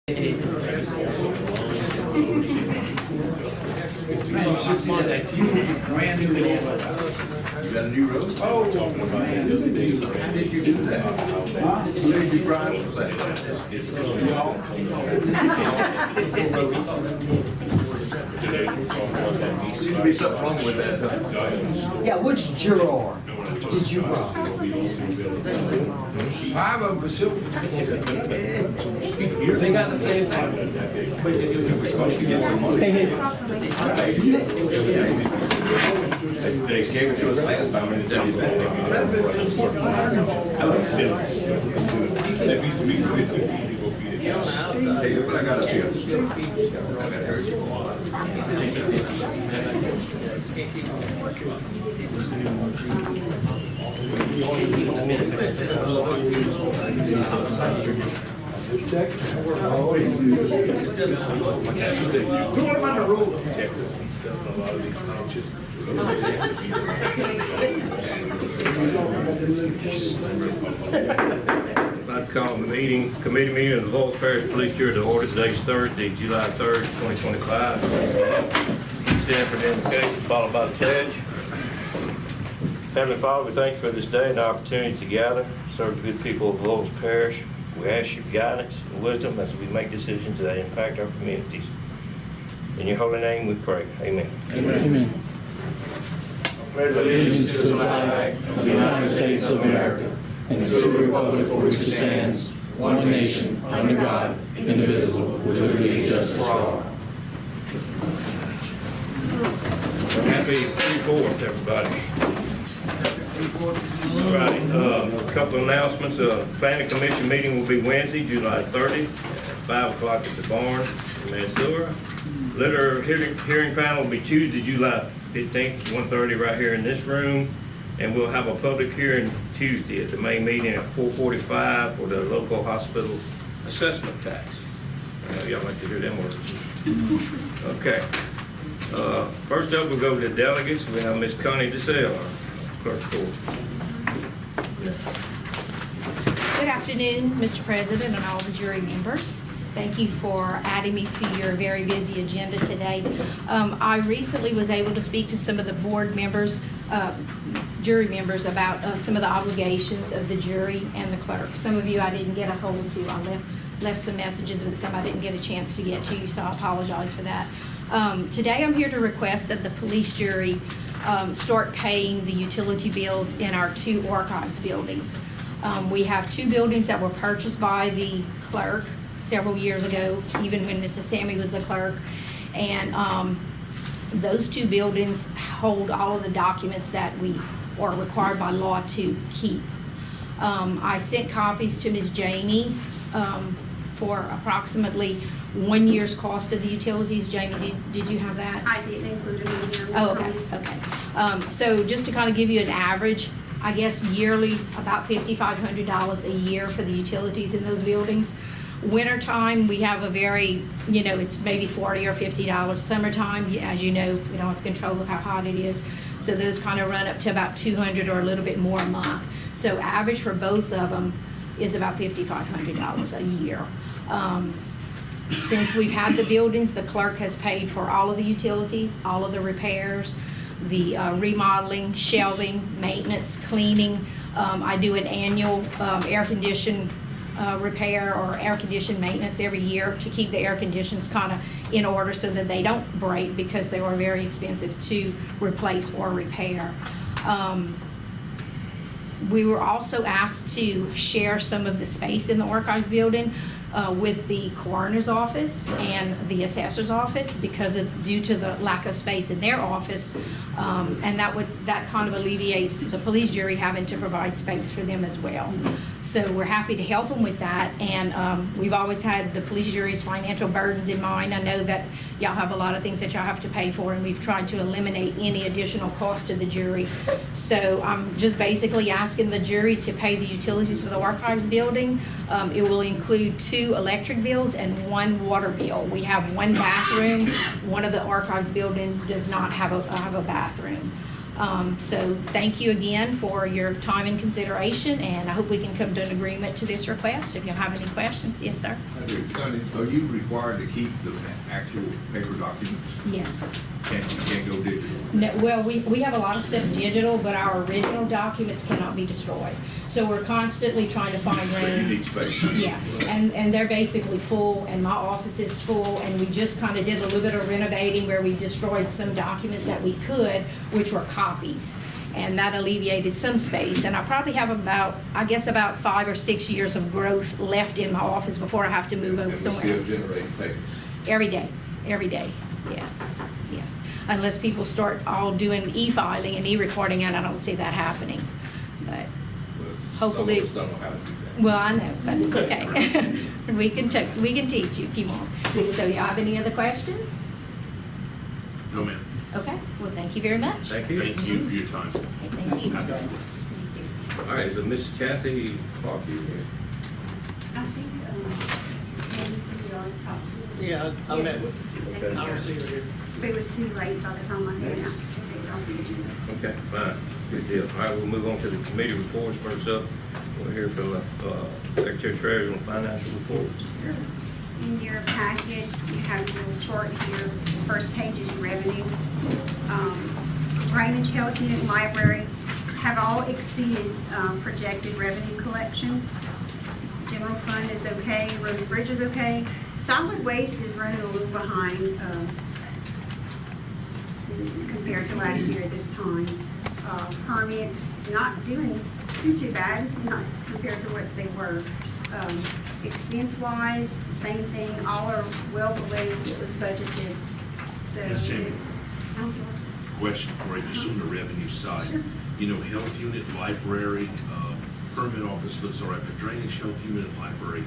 Brand new banana. You got a new road? Oh, talking about that the other day. How did you do that? Where did you drive for that? Seems to be something wrong with that. Yeah, which juror did you rob? 5 of them for sure. They got the same thing. They gave it to us last time and it's Hey, look what I got up here. I got what about the road in Texas and stuff? A lot of these conscious. I'd call the committee meeting of the Avoyelles Parish Police Jury to order. Today's Thursday, July 3rd, 2025. Stand for the invocation, followed by the pledge. Heavenly Father, we thank you for this day and the opportunity to gather, serve the good people of Avoyelles Parish. We ask your guidance and wisdom as we make decisions that impact our communities. In your holy name we pray. Amen. Amen. Allegiance to the flag of the United States of America and to the republic for which it stands, one nation, under God, indivisible, with liberty and justice for all. Happy 3/4, everybody. All right, a couple of announcements. Planning Commission meeting will be Wednesday, July 30th, at 5 o'clock at the barn in Mansoura. Litter hearing panel will be Tuesday, July 15th, 1:30 right here in this room. And we'll have a public hearing Tuesday at the main meeting at 4:45 for the local hospital assessment tax. Y'all like to hear them words. Okay. First up, we'll go to the delegates. We have Ms. Connie DeSale, our clerk of court. Good afternoon, Mr. President and all the jury members. Thank you for adding me to your very busy agenda today. I recently was able to speak to some of the board members, jury members, about some of the obligations of the jury and the clerk. Some of you I didn't get a hold to. I left some messages with some I didn't get a chance to get to you, so I apologize for that. Today I'm here to request that the police jury start paying the utility bills in our 2 archives buildings. We have 2 buildings that were purchased by the clerk several years ago, even when Mr. Sammy was the clerk, and those 2 buildings hold all of the documents that we are required by law to keep. I sent copies to Ms. Jamie for approximately 1 year's cost of the utilities. Jamie, did you have that? I didn't include it in here. Oh, okay. So just to kind of give you an average, I guess yearly about $5,500 a year for the utilities in those buildings. Wintertime, we have a very, it's maybe $40 or $50. Summertime, as you know, we don't have control of how hot it is. So those kind of run up to about $200 or a little bit more a month. So average for both of them is about $5,500 a year. Since we've had the buildings, the clerk has paid for all of the utilities, all of the repairs, the remodeling, shelving, maintenance, cleaning. I do an annual air condition repair or air condition maintenance every year to keep the air conditions kind of in order so that they don't break, because they are very expensive to replace or repair. We were also asked to share some of the space in the archives building with the coroner's office and the assessor's office due to the lack of space in their office, and that kind of alleviates the police jury having to provide space for them as well. So we're happy to help them with that, and we've always had the police jury's financial burdens in mind. I know that y'all have a lot of things that y'all have to pay for, and we've tried to eliminate any additional cost to the jury. So I'm just basically asking the jury to pay the utilities for the archives building. It will include 2 electric bills and 1 water bill. We have 1 bathroom. One of the archives buildings does not have a bathroom. So thank you again for your time and consideration, and I hope we can come to an agreement to this request. If you have any questions, yes, sir? Connie, are you required to keep the actual paper documents? Yes. You can't go digital? No, well, we have a lot of stuff digital, but our original documents cannot be destroyed. So we're constantly trying to find So you room. need space? Yeah, and they're basically full, and my office is full, and we just kind of did a little bit of renovating where we destroyed some documents that we could, which were copies. And that alleviated some space, and I probably have about 5 or 6 years of growth left in my office before I have to move And over we're somewhere. still generating papers? Every day, yes. Unless people start all doing e-filing and e-recording, and I don't see that happening. But hopefully, Some of us don't know how to do that. well, I know, but it's okay. We can teach you if you want. So y'all have any other questions? No, ma'am. Okay, well, thank you very much. Thank you. Thank you for your time. Okay, thank you. You too. All right, so Miss Kathy Clark, you here? I think, maybe somebody already talked to you. Yeah, I met with, Okay. I don't see her here. But it was too late by the time I got out to take it off the agenda. Okay, fine, good deal. All right, we'll move on to the committee reports. First up, we'll hear from the Secretary Treasurer on financial reports. In your packet, you have a little chart here. First page is revenue. Drainage, health unit, and library have all exceeded projected revenue collection. General fund is okay, road and bridge is okay. Solid waste is running a little behind compared to last year at this time. Permits, not doing too bad, not compared to what they were. Expense-wise, same thing, all are well below what was budgeted, so. Ms. Jamie. I'm sorry. Question for you, just on the revenue side. Sure. You know, health unit, library, permit office looks all right, but drainage, health unit, library,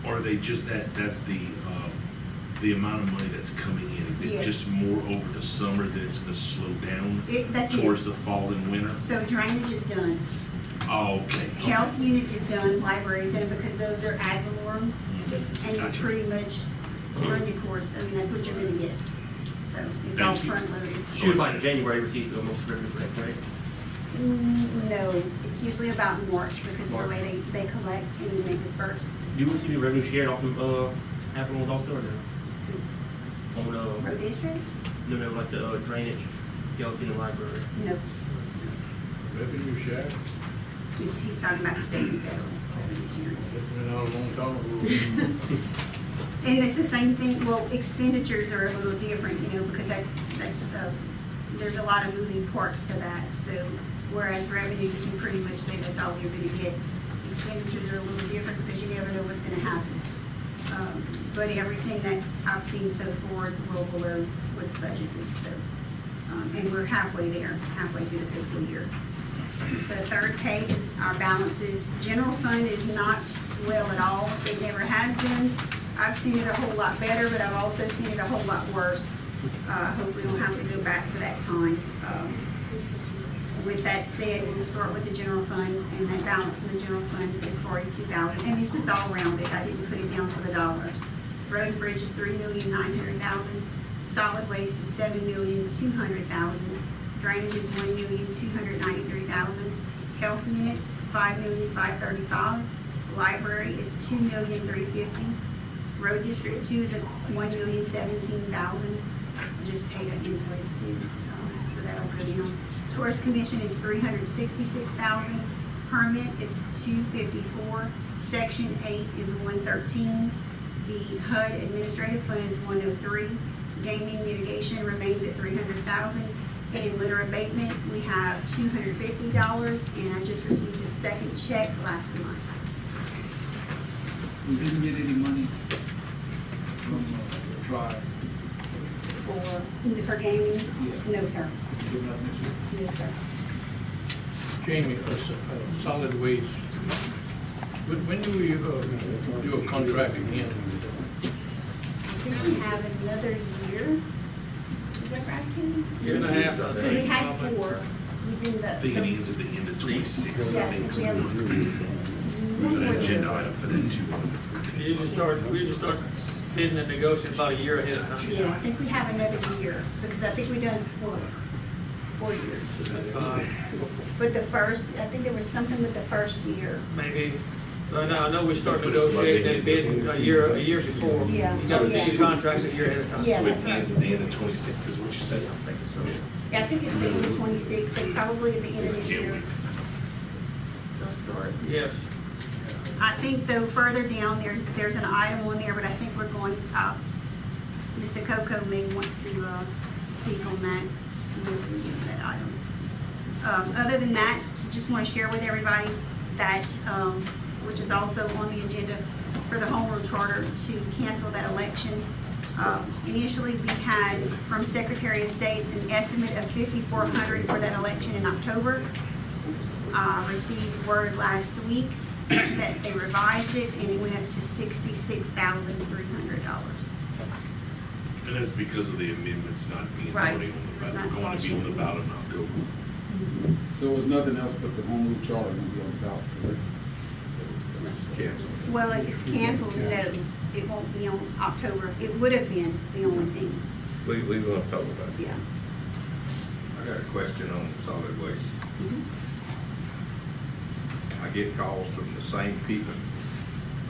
are they just that's the amount of money that's coming in? Is it Yes. just more over the summer that it's gonna slow down That's it. towards the fall and winter? So drainage is done, Oh, okay. health unit is done, library is done, because those are ad valorem, and you Gotcha. pretty much run your course, I mean, that's what you're gonna get. So it's all Thank you. front loaded. Should by January receive the most revenue, right? No, it's usually about March, because of the March. way they collect and they disperse. Do you receive any revenue shared off them, applicants also, or no? On, Road district? no, like the drainage, health unit, library? No, Revenue share? he's talking about state and federal revenue sharing. Been out a long time ago. And it's the same thing, well, expenditures are a little different, you know, because there's a lot of moving parts to that. So whereas revenue, you can pretty much say that's all you're gonna get. Expenditures are a little different because you never know what's gonna happen. But everything that I've seen so far is well below what's budgeted, so. And we're halfway there, halfway through the fiscal year. The third page is our balances. General fund is not well at all. It never has been. I've seen it a whole lot better, but I've also seen it a whole lot worse. Hope we don't have to go back to that time. With that said, we'll start with the general fund, and that balance in the general fund is $42,000. And this is all rounded. I didn't put it down to the dollar. Road and bridge is $3,900,000. Solid waste is $7,200,000. Drainage is $1,293,000. Health units, $5,535,000. Library is $2,350,000. Road district 2 is at $1,017,000. Just paid an invoice too, so that'll go down. Tourist commission is $366,000. Permit is $254,000. Section 8 is $113,000. The HUD administrative fund is $103,000. Gaming mitigation remains at $300,000. And in litter abatement, we have $250, and I just received a second check last month. We didn't get any money from tribe. For gaming? Yeah. No, sir. Did not miss it. No, sir. Jamie, solid waste. When do we do a contract again? I think we have another year. Is that right, Kenny? Year and a half. So we had 4. We did I think it ends at the end of 26. Yeah, I think we have we have an agenda item for that too. We usually start bidding and negotiating about a year ahead of time. Yeah, I think we have another year, because I think we done 4. 4 years. Uh, But the first, I think there was something with the first year. Maybe, no, I know we start negotiating and bidding a year before. Yeah. You gotta Oh, yeah. see your contracts a year ahead of time. Yeah. So it ends at the end of 26 is what you said? Yeah, I think it's the end of 26, so probably at the end of this Can't year. wait. They'll start. Yes. I think though further down, there's an item on there, but I think we're going, Mr. Coco may want to, speak on that. We'll get to that item. Other than that, just want to share with everybody that, which is also on the agenda for the home rule charter, to cancel that election. Initially, we had from Secretary of State an estimate of 5,400 for that election in October. Received word last week that they revised it and it went up to $66,300. And that's because of the amendments not being Right. already on the It's not ballot, going to be on the caution. ballot in October. So it was nothing else but the home rule charter gonna be on the ballot, correct? It's canceled. Well, if it's canceled, no, it won't be on October. It would have been the only thing, We gonna talk about it. yeah. I got a question on solid waste. Mhm. I get calls from the same people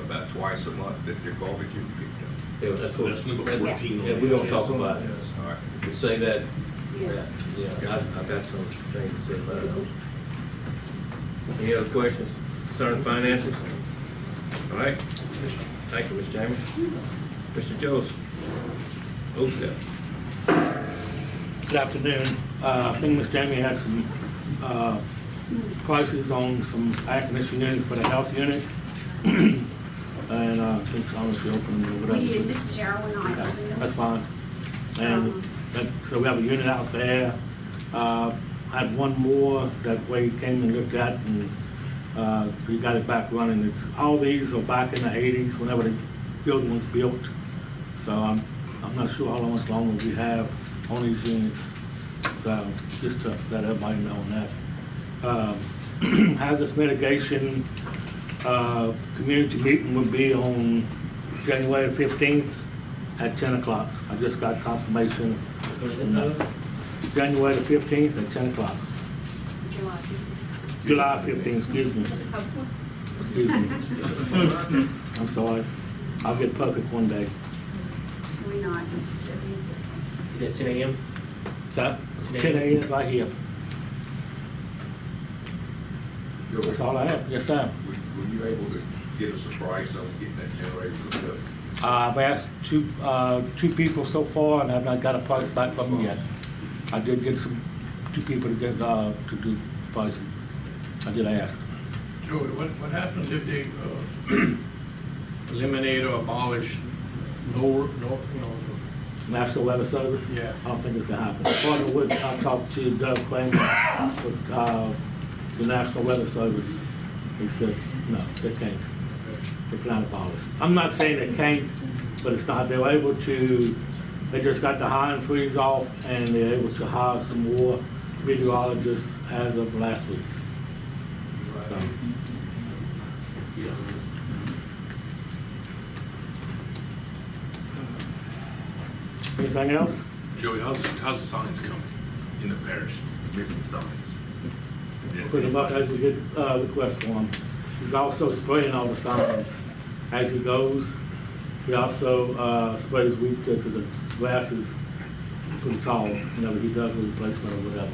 about twice a month that their garbage is picked up. Yeah, that's what, That's number Yeah. 14 on yeah, the we don't agenda. talk about it. All right. We say that, Yeah. yeah, I've got some things to say about it. Any other questions concerning finances? All right, thank you, Mr. James. Mr. Joseph. OSEP. Good afternoon. I think Ms. Jamie had some prices on some air conditioning unit for the health unit. And I think I was opening or We whatever. did, Mr. Gerald and I Okay, opened them. that's fine. And so we have a unit out there. I had one more that we came and looked at, and we got it back running. All these are back in the 80s, whenever the building was built. So I'm not sure how much longer we have on these units. So just to let everybody know on that. Hazardous mitigation, community meeting will be on January 15th at 10 o'clock. I just got confirmation. January the 15th at 10 o'clock. July 15th, excuse me. Excuse me. I'm sorry. I'll get perfect one day. We not, Mr. Jones. Is that 10 a.m.? So, 10 a.m. right here. That's all I have. Yes, sir. Were you able to get us a price on getting that generator hooked up? I've asked two people so far, and I've not got a price back from them yet. I did get two people to get, to do pricing. I did ask. Joey, what happens if they eliminate or abolish no, National Weather Service? Yeah. I don't think it's gonna happen. Part of what I talked to Doug Kramer with, the National Weather Service. He said, no, they can't. They cannot abolish. I'm not saying they can't, but it's not, they were able to, they just got the hiring freeze off, and they're able to hire some more meteorologists as of last week. So, yeah. Anything else? Joey, how's the signs coming in the parish? Missing signs? Yeah, Put them up as we get requests for them. He's also spraying all the signs as he goes. He also sprays weed killer because the grass is pretty tall whenever he does a replacement or whatever.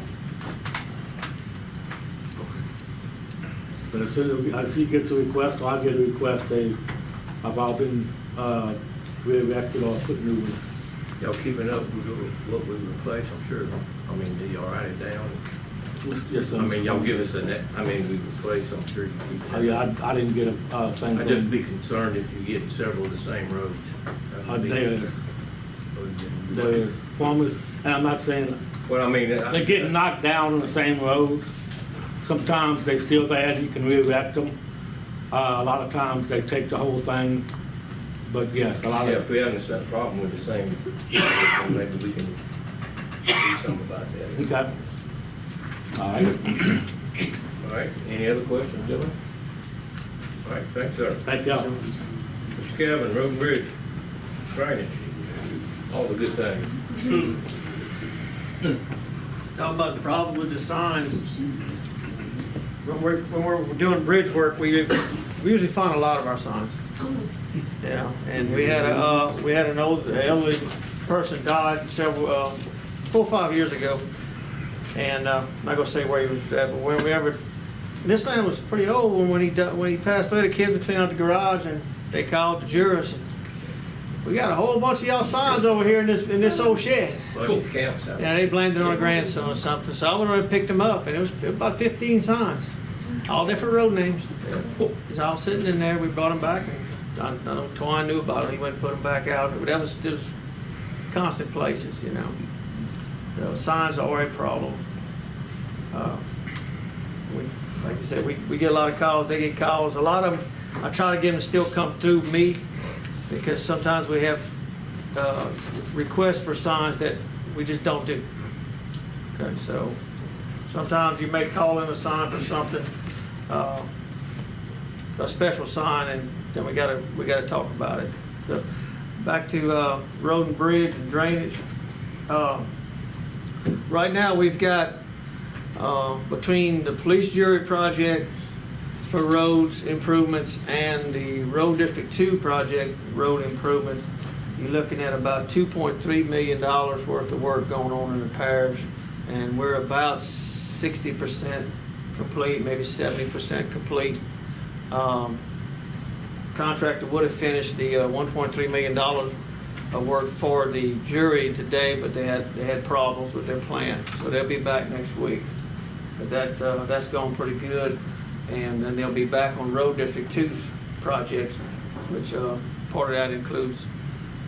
But as soon as he gets a request, or I get a request, I've all been re-erected or put new ones. Y'all keeping up with what we replace, I'm sure. I mean, do y'all write it down? Yes, sir. I mean, y'all give us a net, I mean, we replace, I'm sure you keep it. Oh, yeah, I didn't get a thing. I'd just be concerned if you get several of the same roads. There is. Farmers, and I'm not saying, Well, I mean. they're getting knocked down on the same road. Sometimes they still there, you can re-erect them. A lot of times they take the whole thing, but yes, a lot Yeah, of. if we have a problem with the same, maybe we can do something about that. Okay. All right. All right, any other questions, gentlemen? All right, thanks, sir. Thank y'all. Mr. Calvin, Road and Bridge, drainage, all the good things. talking about the problem with the signs. When we're doing bridge work, we usually find a lot of our signs. Yeah, and we had an old elderly person died several 4 or 5 years ago, and I'm not gonna say where he was at, but wherever. This man was pretty old when he passed away. The kids would clean out the garage, and they called the jurors. We got a whole bunch of y'all signs over here in this old shed. Yeah, they blamed it on a grandson or something. So I went over and picked them up, and it was about 15 signs, all different road names. It's all sitting in there. We brought them back, and I know Twine knew about it. He went and put them back out. But that was constant places, you know. So signs are a problem. Like I said, we get a lot of calls. They get calls. A lot of them, I try to get them to still come through me, because sometimes we have requests for signs that we just don't do. Okay, so sometimes you may call in a sign for something, a special sign, and then we gotta talk about it. So back to road and bridge and drainage. Right now we've got between the police jury project for roads improvements and the Road District 2 project road improvement, you're looking at about $2.3 million worth of work going on in the parish, and we're about 60% complete, maybe 70% complete. Contractor would have finished the $1.3 million of work for the jury today, but they had problems with their plan, so they'll be back next week. But that's going pretty good. And then they'll be back on Road District 2's projects, which part of that includes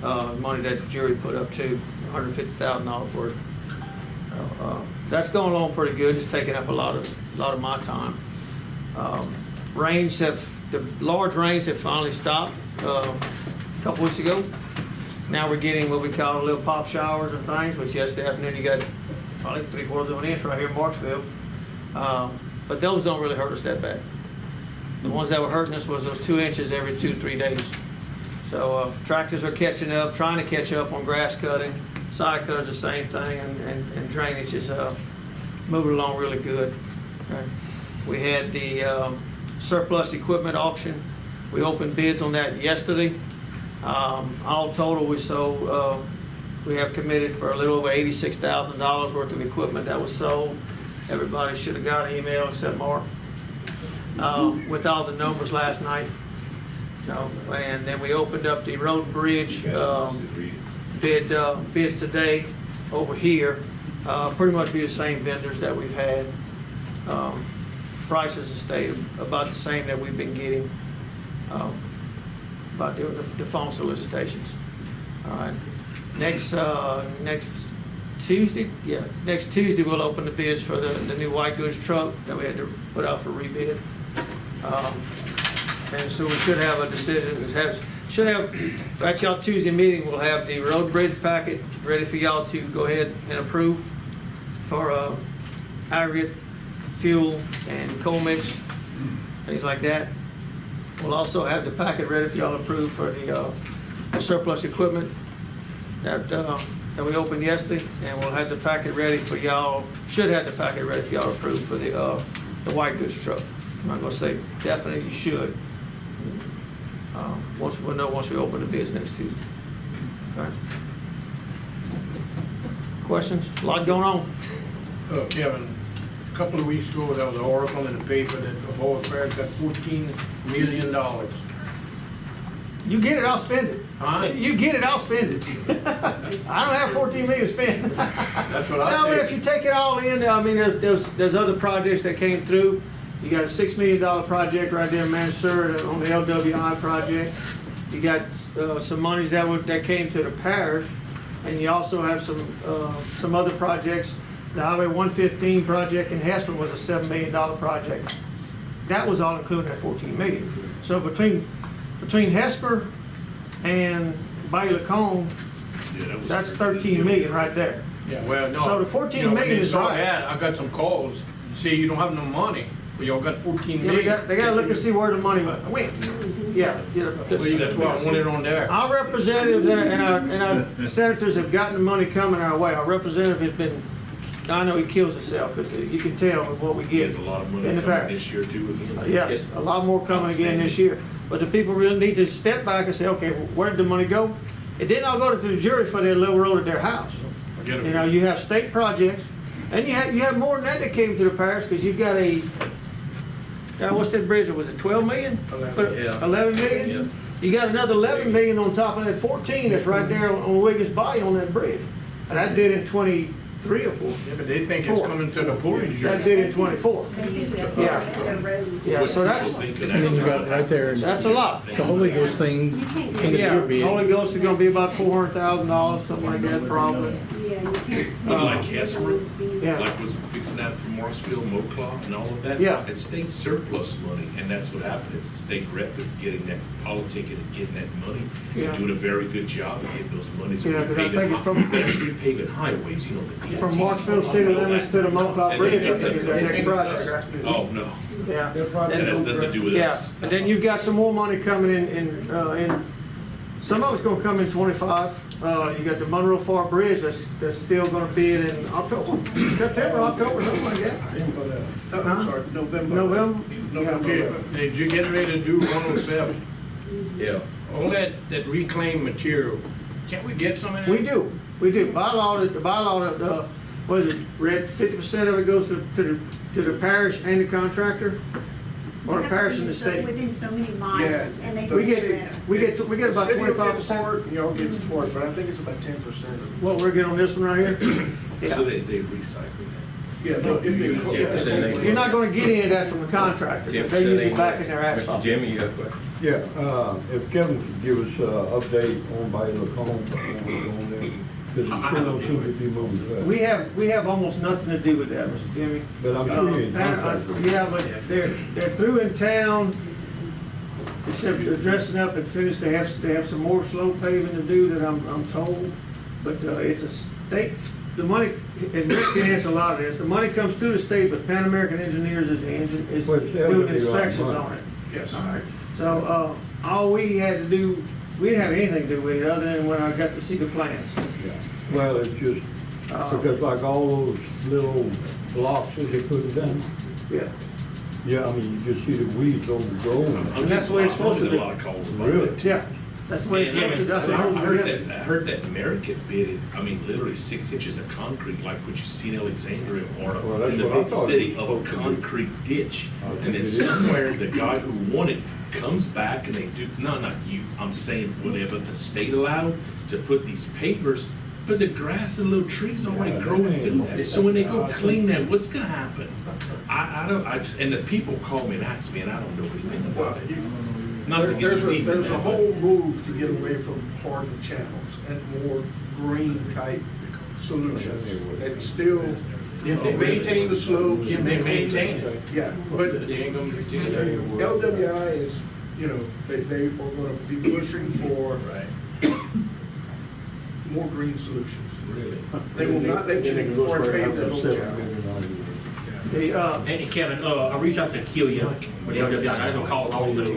money that the jury put up too, $150,000 worth. That's going along pretty good. It's taking up a lot of my time. The large rains have finally stopped a couple weeks ago. Now we're getting what we call little pop showers and things, which yesterday afternoon you got probably 3/4 of an inch right here in Marksville. But those don't really hurt us that bad. The ones that were hurting us was those 2 inches every 2-3 days. So tractors are catching up, trying to catch up on grass cutting. Side cutters the same thing, and drainage is moving along really good. Okay. We had the surplus equipment auction. We opened bids on that yesterday. All total, we have committed for a little over $86,000 worth of equipment that was sold. Everybody should have got an email except Mark with all the numbers last night. And then we opened up the road and bridge bids today over here. Pretty much be the same vendors that we've had. Prices have stayed about the same that we've been getting. About the phone solicitations. All right. Next Tuesday we'll open the bids for the new white goods truck that we had to put out for rebid. And so we should have a decision. At y'all Tuesday meeting, we'll have the road bridge packet ready for y'all to go ahead and approve for aggregate, fuel, and coal mix, things like that. We'll also have the packet ready for y'all to approve for the surplus equipment that we opened yesterday, and we'll have the packet ready for y'all. Should have the packet ready for y'all to approve for the white goods truck. I'm not gonna say definitely, you should. Once we open the bids next Tuesday. Okay. Questions? A lot going on. Kevin, a couple of weeks ago, there was an article in the paper that Avoyelles Parish got $14 million. You get it, I'll spend it. Huh? You get it, I'll spend it. I don't have 14 million to spend. That's what I No, but said. if you take it all in, I mean, there's other projects that came through. You got a $6 million project right there in Mansour on the LWI project. You got some monies that came to the parish, and you also have some other projects. The Highway 115 project in Hesper was a $7 million project. That was all included at 14 million. So between Hesper and Bayou Lacombe, that's 13 million right there. Yeah, well, no. So the 14 when million they is saw right. that, I got some calls, say you don't have no money, but y'all got 14 Yeah, million. they got to look and see where the money went. Yeah. Well, that's why I wanted on there. Our representatives and our senators have gotten the money coming our way. Our representative has been I know he kills himself, because you can tell with what we get There's a lot of money in the coming parish. this year too again. Yes, a lot more coming again this year. But the people really need to step back and say, okay, where did the money go? It didn't all go to the jury for their little road at their house. Get it. You know, you have state projects, and you have more than that came to the parish, because you've got what's that bridge, was it 12 million? 11 million? Yeah. You got another 11 million on top of that 14 that's right there on Wiggins Bayou on that bridge. And that did in 23 or 4. Yeah, but they think it's coming to the Parish. That did in 24. Yeah. Yeah, so that's, People think of And then you got right there, that's a lot. the Holy Ghost thing, end of Yeah, your bid. Holy Ghost is gonna be about $400,000, something like that, probably. But like Casper, Yeah. like was fixing that for Morrisville, Moclaw and all of that. Yeah. It's state surplus money, and that's what happened, is the state rep is getting that, politicking and getting that money. Yeah. And doing a very good job of getting those monies. Yeah, 'cause I think it's from- Repaving highways, you know, the DOT. From Marksville city limits to the Moclaw And Bridge, then I think is their next project. Oh, no, Yeah. that has nothing to do with Yeah, us. and then you've got some more money coming in, some of it's gonna come in 25. You got the Monroe Far Bridge that's still gonna be in October, September, October, something like that. I'm sorry, November. November? Okay, did you get ready to do 107? Yeah. All that reclaimed material, can't we get some of that? We do. By law, what is it, Red, 50% of it goes to the parish and the contractor? Or the parish and the state? Within so many miles, and they We say get, we get about 25%. Y'all get the part, but I think it's about 10%. What we're getting on this one right here? So Yeah. they recycle Yeah, no, if they. You're not gonna get any of that from the contractor. They use it back in their Mr. asphalt. Jimmy, you have a question? Yeah, if Kevin could give us an update on by Lacombe, on there, because it sure don't seem to be moving fast. We have almost nothing to do with that, Mr. Jimmy. But I'm sure you're in contact. Yeah, but they're through in town, except they're dressing up and finished. They have some more slow paving to do that I'm told. But it's a state, the money, and Rick can answer a lot of this, the money comes through the state, but Pan American Engineers is Well, it's held to doing be a lot of inspections money. on it. Yes. All right, so, all we had to do, we didn't have anything to do with it, other than when I got to see the plans. Well, it's just, because like all those little blocks that they put down, Yeah, yeah, I mean, you just see the weeds overgrown. And that's the way it's supposed to be. A lot of calls about Really? that. yeah, that's the way it's supposed to, that's what I it's supposed to be. heard that American bid it, I mean, literally 6 inches of concrete, like what you see in Alexandria or Well, that's in the what I big thought city it of a was supposed to be. concrete ditch. I And think then it is. somewhere, the guy who won it comes back and they do, no, not you, I'm saying whatever the state allowed to put these pavers, but the grass and little trees don't like growing through that. So when they go clean that, what's gonna happen? I just, and the people call me and ask me and I don't know anything about it. Not to get too deep in There's a that, whole move to get away from hardened channels and more green type solutions. That still, if they maintain the slopes. If they maintain it. Yeah, But they ain't gonna maintain it. LWI is, they are gonna be pushing for more green solutions. really. They will not let you pave that whole channel. And Kevin, I reached out to Kelia with the LWI. I had no calls also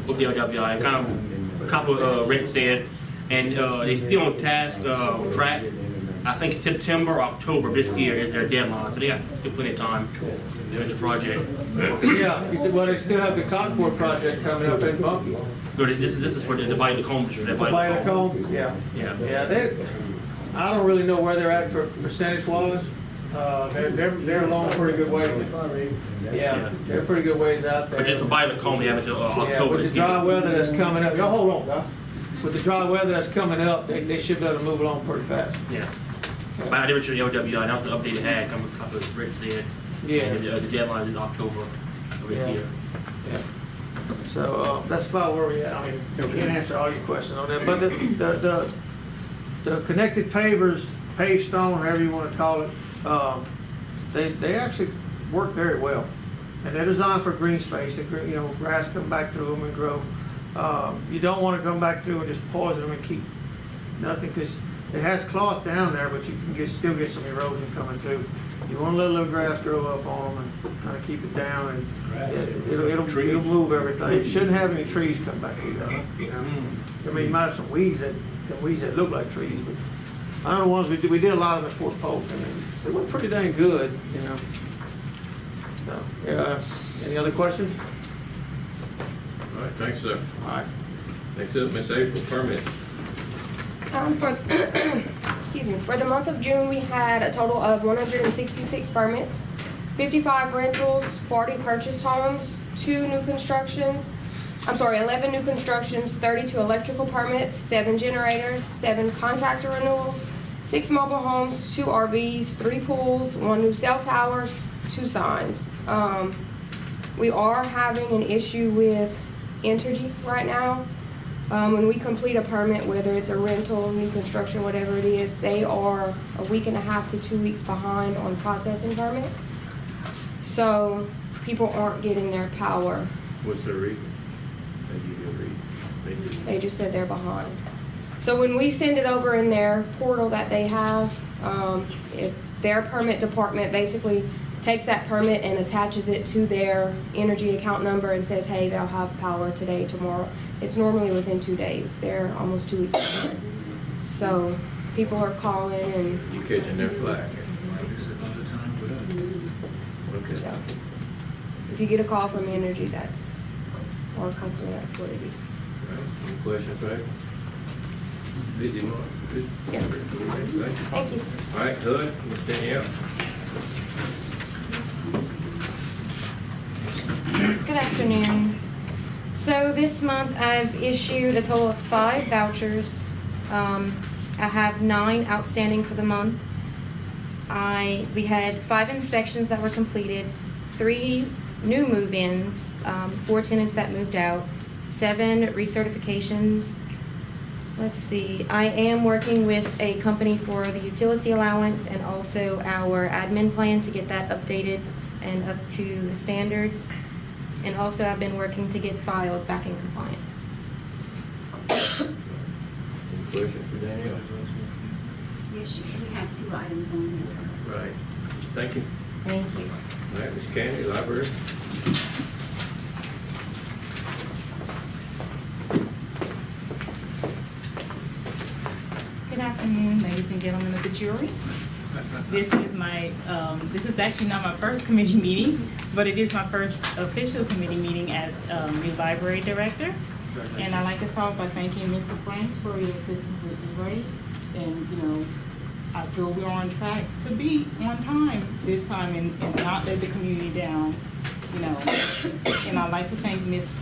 with the LWI. Kind of a couple Rick said, and they still on task, track. I think September, October this year is their deadline, so they got still plenty of time to finish the project. Yeah, well, they still have the Concord project coming up in Bunkie. So this is for the Bay Lacombe. By the comb, yeah. Yeah. Yeah, I don't really know where they're at for percentage wise. They're along a pretty good way. Yeah, they're pretty good ways out there. But just for Bay Lacombe, they have until Yeah, October with the this year. dry weather that's coming up, y'all hold on, guys. With the dry weather that's coming up, they should be able to move along pretty fast. Yeah. But I did reach the LWI, and that's the updated ad, a couple of Rick said. Yeah. And the deadline is October of this Yeah. year. Yeah. So, that's about where we at. I mean, we can't answer all your questions on that, but the connected pavers, paved stone, however you wanna call it, they actually work very well. And they're designed for green space, grass come back through them and grow. You don't wanna come back through and just poison them and keep nothing, cause it has cloth down there, but you can still get some erosion coming through. You want to let a little grass grow up on them and kind of keep it down, and it'll move everything. You shouldn't have any trees come back through that. I mean, you might have some weeds that look like trees, but I know the ones we did a lot of them at Fort Polk, and they look pretty dang good, you know. So, yeah, any other questions? All right, thanks, sir. All right. Next up, Miss April, permit. Excuse me, for the month of June, we had a total of 166 permits, 55 rentals, 40 purchased homes, 11 new constructions, 32 electrical permits, 7 generators, 7 contractor renewals, 6 mobile homes, 2 RVs, 3 pools, 1 new cell tower, 2 signs. We are having an issue with Entergy right now. When we complete a permit, whether it's a rental, new construction, whatever it is, they are a week and a half to 2 weeks behind on processing permits. So people aren't getting their power. What's the reason? They give you a reason. They just said they're behind. So when we send it over in their portal that they have, if their permit department basically takes that permit and attaches it to their energy account number and says, hey, they'll have power today, tomorrow. It's normally within 2 days. They're almost 2 weeks behind. So people are calling and. You catching their flag. Okay. So if you get a call from Energy, that's, or a customer, that's what it is. All right, any questions, right? Busy month. Good. Yeah. Thank you. All right, Hood, Ms. Danielle. Good afternoon. So this month I've issued a total of 5 vouchers. I have 9 outstanding for the month. We had 5 inspections that were completed, 3 new move-ins, 4 tenants that moved out, 7 recertifications. Let's see, I am working with a company for the utility allowance and also our admin plan to get that updated and up to the standards. And also I've been working to get files back in compliance. Any questions for Danielle? Yes, we have 2 items on there. Right. Thank you. Thank you. All right, Ms. Candy, library. Good afternoon, ladies and gentlemen of the jury. This is actually not my first committee meeting, but it is my first official committee meeting as new library director. And I'd like to start by thanking Mr. Franks for your assistance with E-rate. And, I feel we're on track to be on time this time and not let the community down, And I'd like to thank Ms.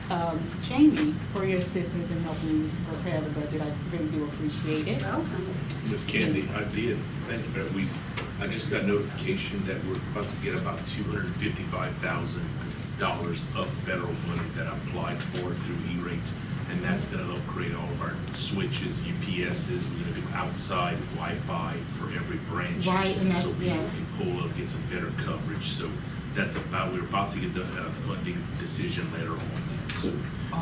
Jamie for your assistance in helping me prepare the budget. I really do appreciate it. Welcome. Ms. Candy, I did. Thank you for that. I just got notification that we're about to get about $255,000 of federal money that I applied for through E-rate. And that's gonna upgrade all of our switches, UPSs, we're gonna do outside Wi-Fi for every branch. Right, and that's, so people yes. can pull up, get some better coverage. So we're about to get the funding decision later on that. So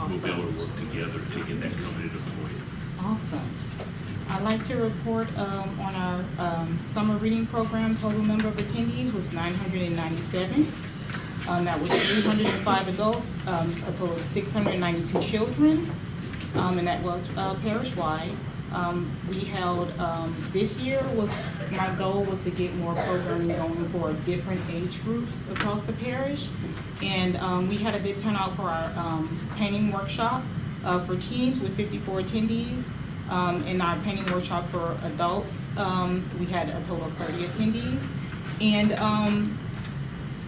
we'll be able to work together to get that company deployed. Awesome. I'd like to report on our summer reading program. Total number of attendees was 997. That was 305 adults, a total of 692 children, and that was parish-wide. We held, this year my goal was to get more programming going for different age groups across the parish. And we had a good turnout for our painting workshop for teens with 54 attendees. In our painting workshop for adults, we had a total of 30 attendees. And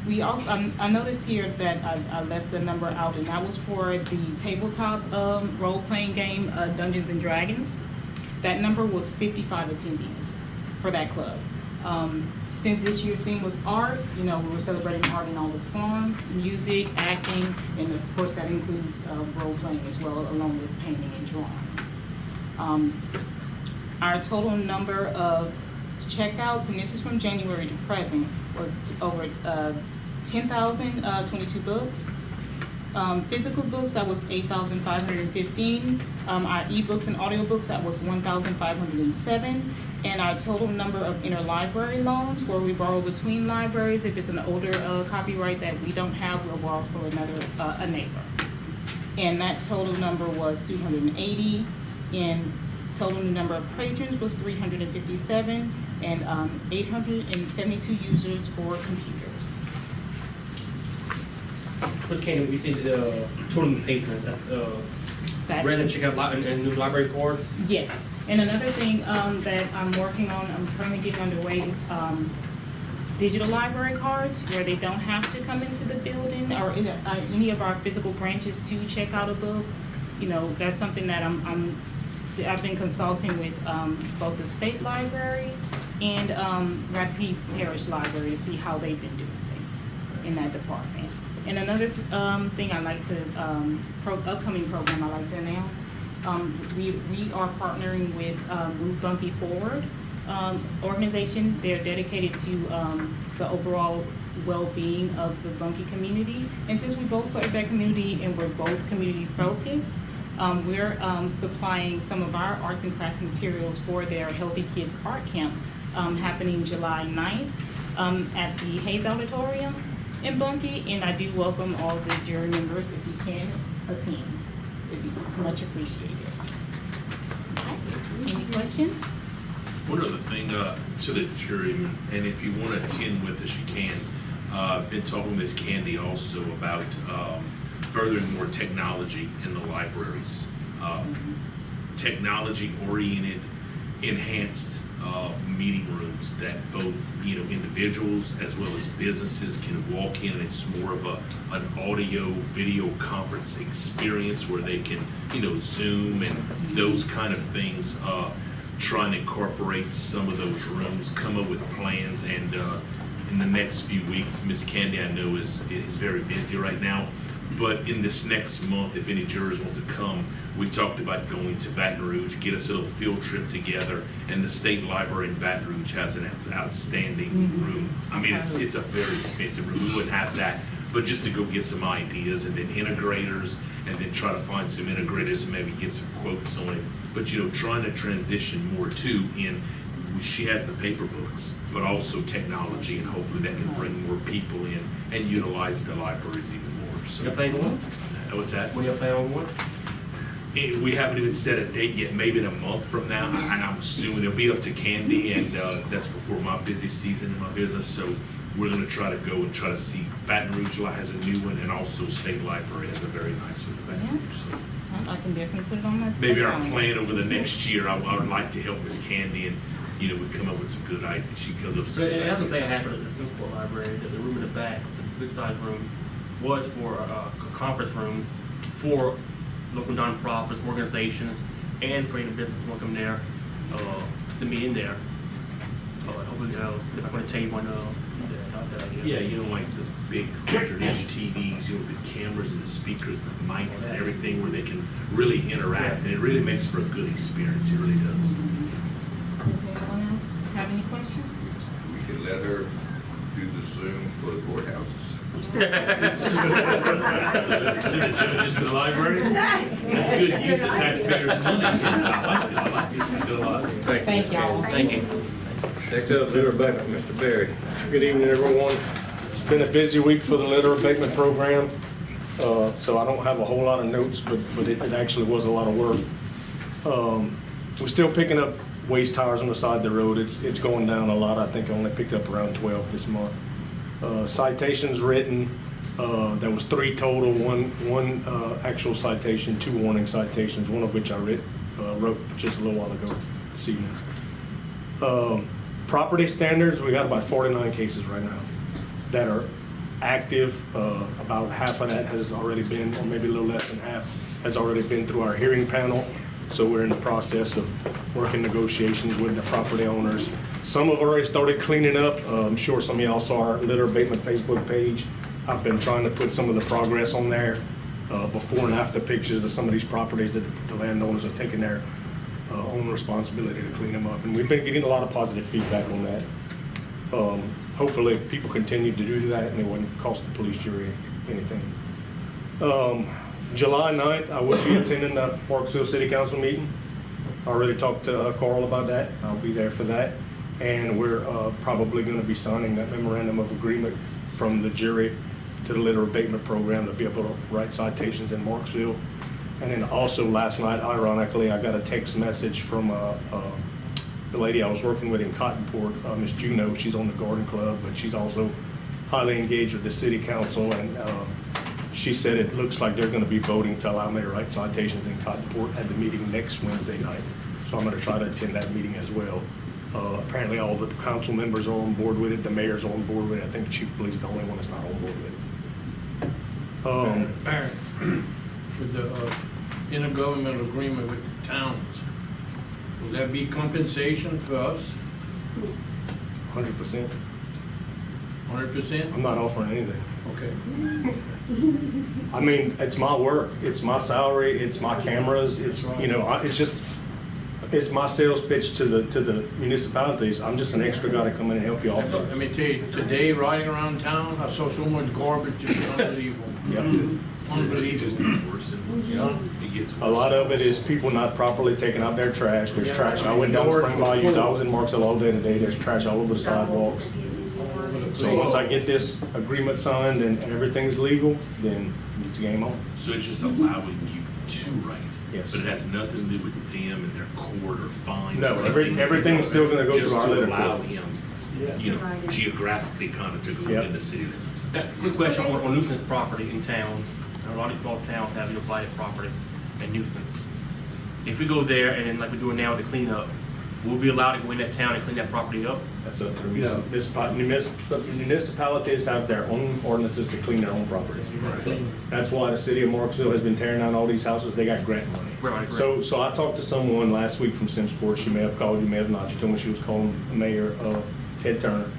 we also, I noticed here that I left the number out, and that was for the tabletop role-playing game, Dungeons and Dragons. That number was 55 attendees for that club. Since this year's theme was art, we were celebrating art in all its forms, music, acting, and of course that includes role-playing as well, along with painting and drawing. Our total number of checkouts, and this is from January to present, was over 10,022 books. Physical books, that was 8,515. Our ebooks and audiobooks, that was 1,507. And our total number of interlibrary loans, where we borrow between libraries, if it's an older copyright that we don't have, we'll borrow for a neighbor. And that total number was 280. And Total number of patrons was 357, and 872 users for computers. Ms. Candy, we see the total patrons, That's- random check out and new library cards. Yes, and another thing that I'm working on, I'm currently getting underway is digital library cards where they don't have to come into the building or in any of our physical branches to check out a book. You know, that's something that I've been consulting with both the state library and Rapides Parish Library to see how they've been doing things in that department. And another thing I like to, upcoming program I like to announce, we are partnering with Move Bunkie Forward organization. They're dedicated to the overall well-being of the Bunkie community. And since we both serve that community and we're both community focused, we're supplying some of our arts and crafts materials for their Healthy Kids Art Camp happening July 9th at the Hayes Auditorium in Bunkie, and I do welcome all the jury members if you can attend. It'd be much appreciated. Okay. Any questions? One other thing to the jury, and if you want to attend with us, you can. I've been talking with Ms. Candy also about furthering more technology in the libraries. Technology-oriented, enhanced meeting rooms that both individuals as well as businesses can walk in, and it's more of an audio video conference experience where they can Zoom and those kind of things. Trying to incorporate some of those rooms, come up with plans, and in the next few weeks, Ms. Candy I know is very busy right now. But in this next month, if any jurors wants to come, we talked about going to Baton Rouge, get us a little field trip together, and the State Library in Baton Rouge has an outstanding room. I mean, it's a very expensive room. We wouldn't have that, but just to go get some ideas, and then integrators, and then try to find some integrators and maybe get some quotes on it. But trying to transition more she has the paper books, but also technology, and hopefully that can bring more people in and utilize the libraries even more. So, You planning on one? What's that? When you planning on one? We haven't even set a date yet, maybe in a month from now, and I'm assuming it'll be up to Candy, and that's before my busy season in my business, so we're gonna try to go and try to see. Baton Rouge has a new one, and also State Library has a very nice one in Baton Rouge, so. I can definitely put it on my. Maybe our plan over the next year, I would like to help Miss Candy, and we come up with some good ideas. She comes up with some So good the other thing ideas. happened at the Simsport Library, that the room in the back, the good sized room, was for a conference room for local nonprofits, organizations, and for any business want to come there to meet in there. Hopefully, if I'm going to tell you one. Yeah, like the big 100-inch TVs, the cameras and the speakers and the mics and everything where they can really interact, and it really makes for a good experience. It really does. Does anyone else have any questions? We can let her do the Zoom for the courthouses. Send the judges to the library. That's good use of taxpayers' money. I like it. Thank y'all. Thank you. Next up, litter abatement, Mr. Berry. Good evening, everyone. It's been a busy week for the litter abatement program, so I don't have a whole lot of notes, but it actually was a lot of work. We're still picking up waste tires on the side of the road. It's going down a lot. I think I only picked up around 12 this month. Citations written, there was 3 total, one actual citation, 2 warning citations, one of which I wrote just a little while ago this evening. Property standards, we got about 49 cases right now that are active. About half of that has already been, or maybe a little less than half, has already been through our hearing panel. So we're in the process of working negotiations with the property owners. Some have already started cleaning up. I'm sure some of y'all saw our litter abatement Facebook page. I've been trying to put some of the progress on there, before and after pictures of some of these properties that the landowners are taking their own responsibility to clean them up. And we've been getting a lot of positive feedback on that. Hopefully people continue to do that and it wouldn't cost the police jury anything. July 9th, I will be attending the Parksville City Council meeting. I already talked to Carl about that. I'll be there for that. And we're probably going to be signing that memorandum of agreement from the jury to the litter abatement program to be able to write citations in Marksville. And then also last night, ironically, I got a text message from the lady I was working with in Cottonport, Miss Juno. She's on the garden club, but she's also highly engaged with the city council, and she said it looks like they're gonna be voting to allow me to write citations in Cottonport at the meeting next Wednesday night. So I'm gonna try to attend that meeting as well. Apparently all the council members are on board with it, the mayor's on board with it. I think the chief of police is the only one that's not on board with it. Barry, with the intergovernmental agreement with the towns, will that be compensation for us? 100%. 100%? I'm not offering anything. Okay. I mean, it's my work, it's my salary, it's my cameras, it's, you know, it's just, it's my sales pitch to the municipalities. I'm just an extra guy to come in and help you all. Let me tell you, today riding around town, I saw so much garbage, it's unbelievable. Yeah. Unbelievable. Yeah. A lot of it is people not properly taking out their trash. There's trash. I went down to Spring Bayou. I was in Marksville all day today. There's trash all over the sidewalks. So once I get this agreement signed and everything's legal, then it's game on. So it's just allowing you to write? Yes. But it has nothing to do with them and their court or fines? No, or anything? everything's still gonna go through our Just letter to allow court. him, you know, geographically kind of to go Yep. within the city limits. Good question on nuisance property in town. A lot of small towns have your blighted property and nuisance. If we go there and then like we're doing now with the cleanup, we'll be allowed to go in that town and clean that property up? That's up to the municipalities have their own ordinances to clean their own properties. That's why the city of Marksville has been tearing down all these houses. They got grant money. Right. So I talked to someone last week from Simsport. She may have called you, may have not. She told me she was calling Mayor Ted Turner.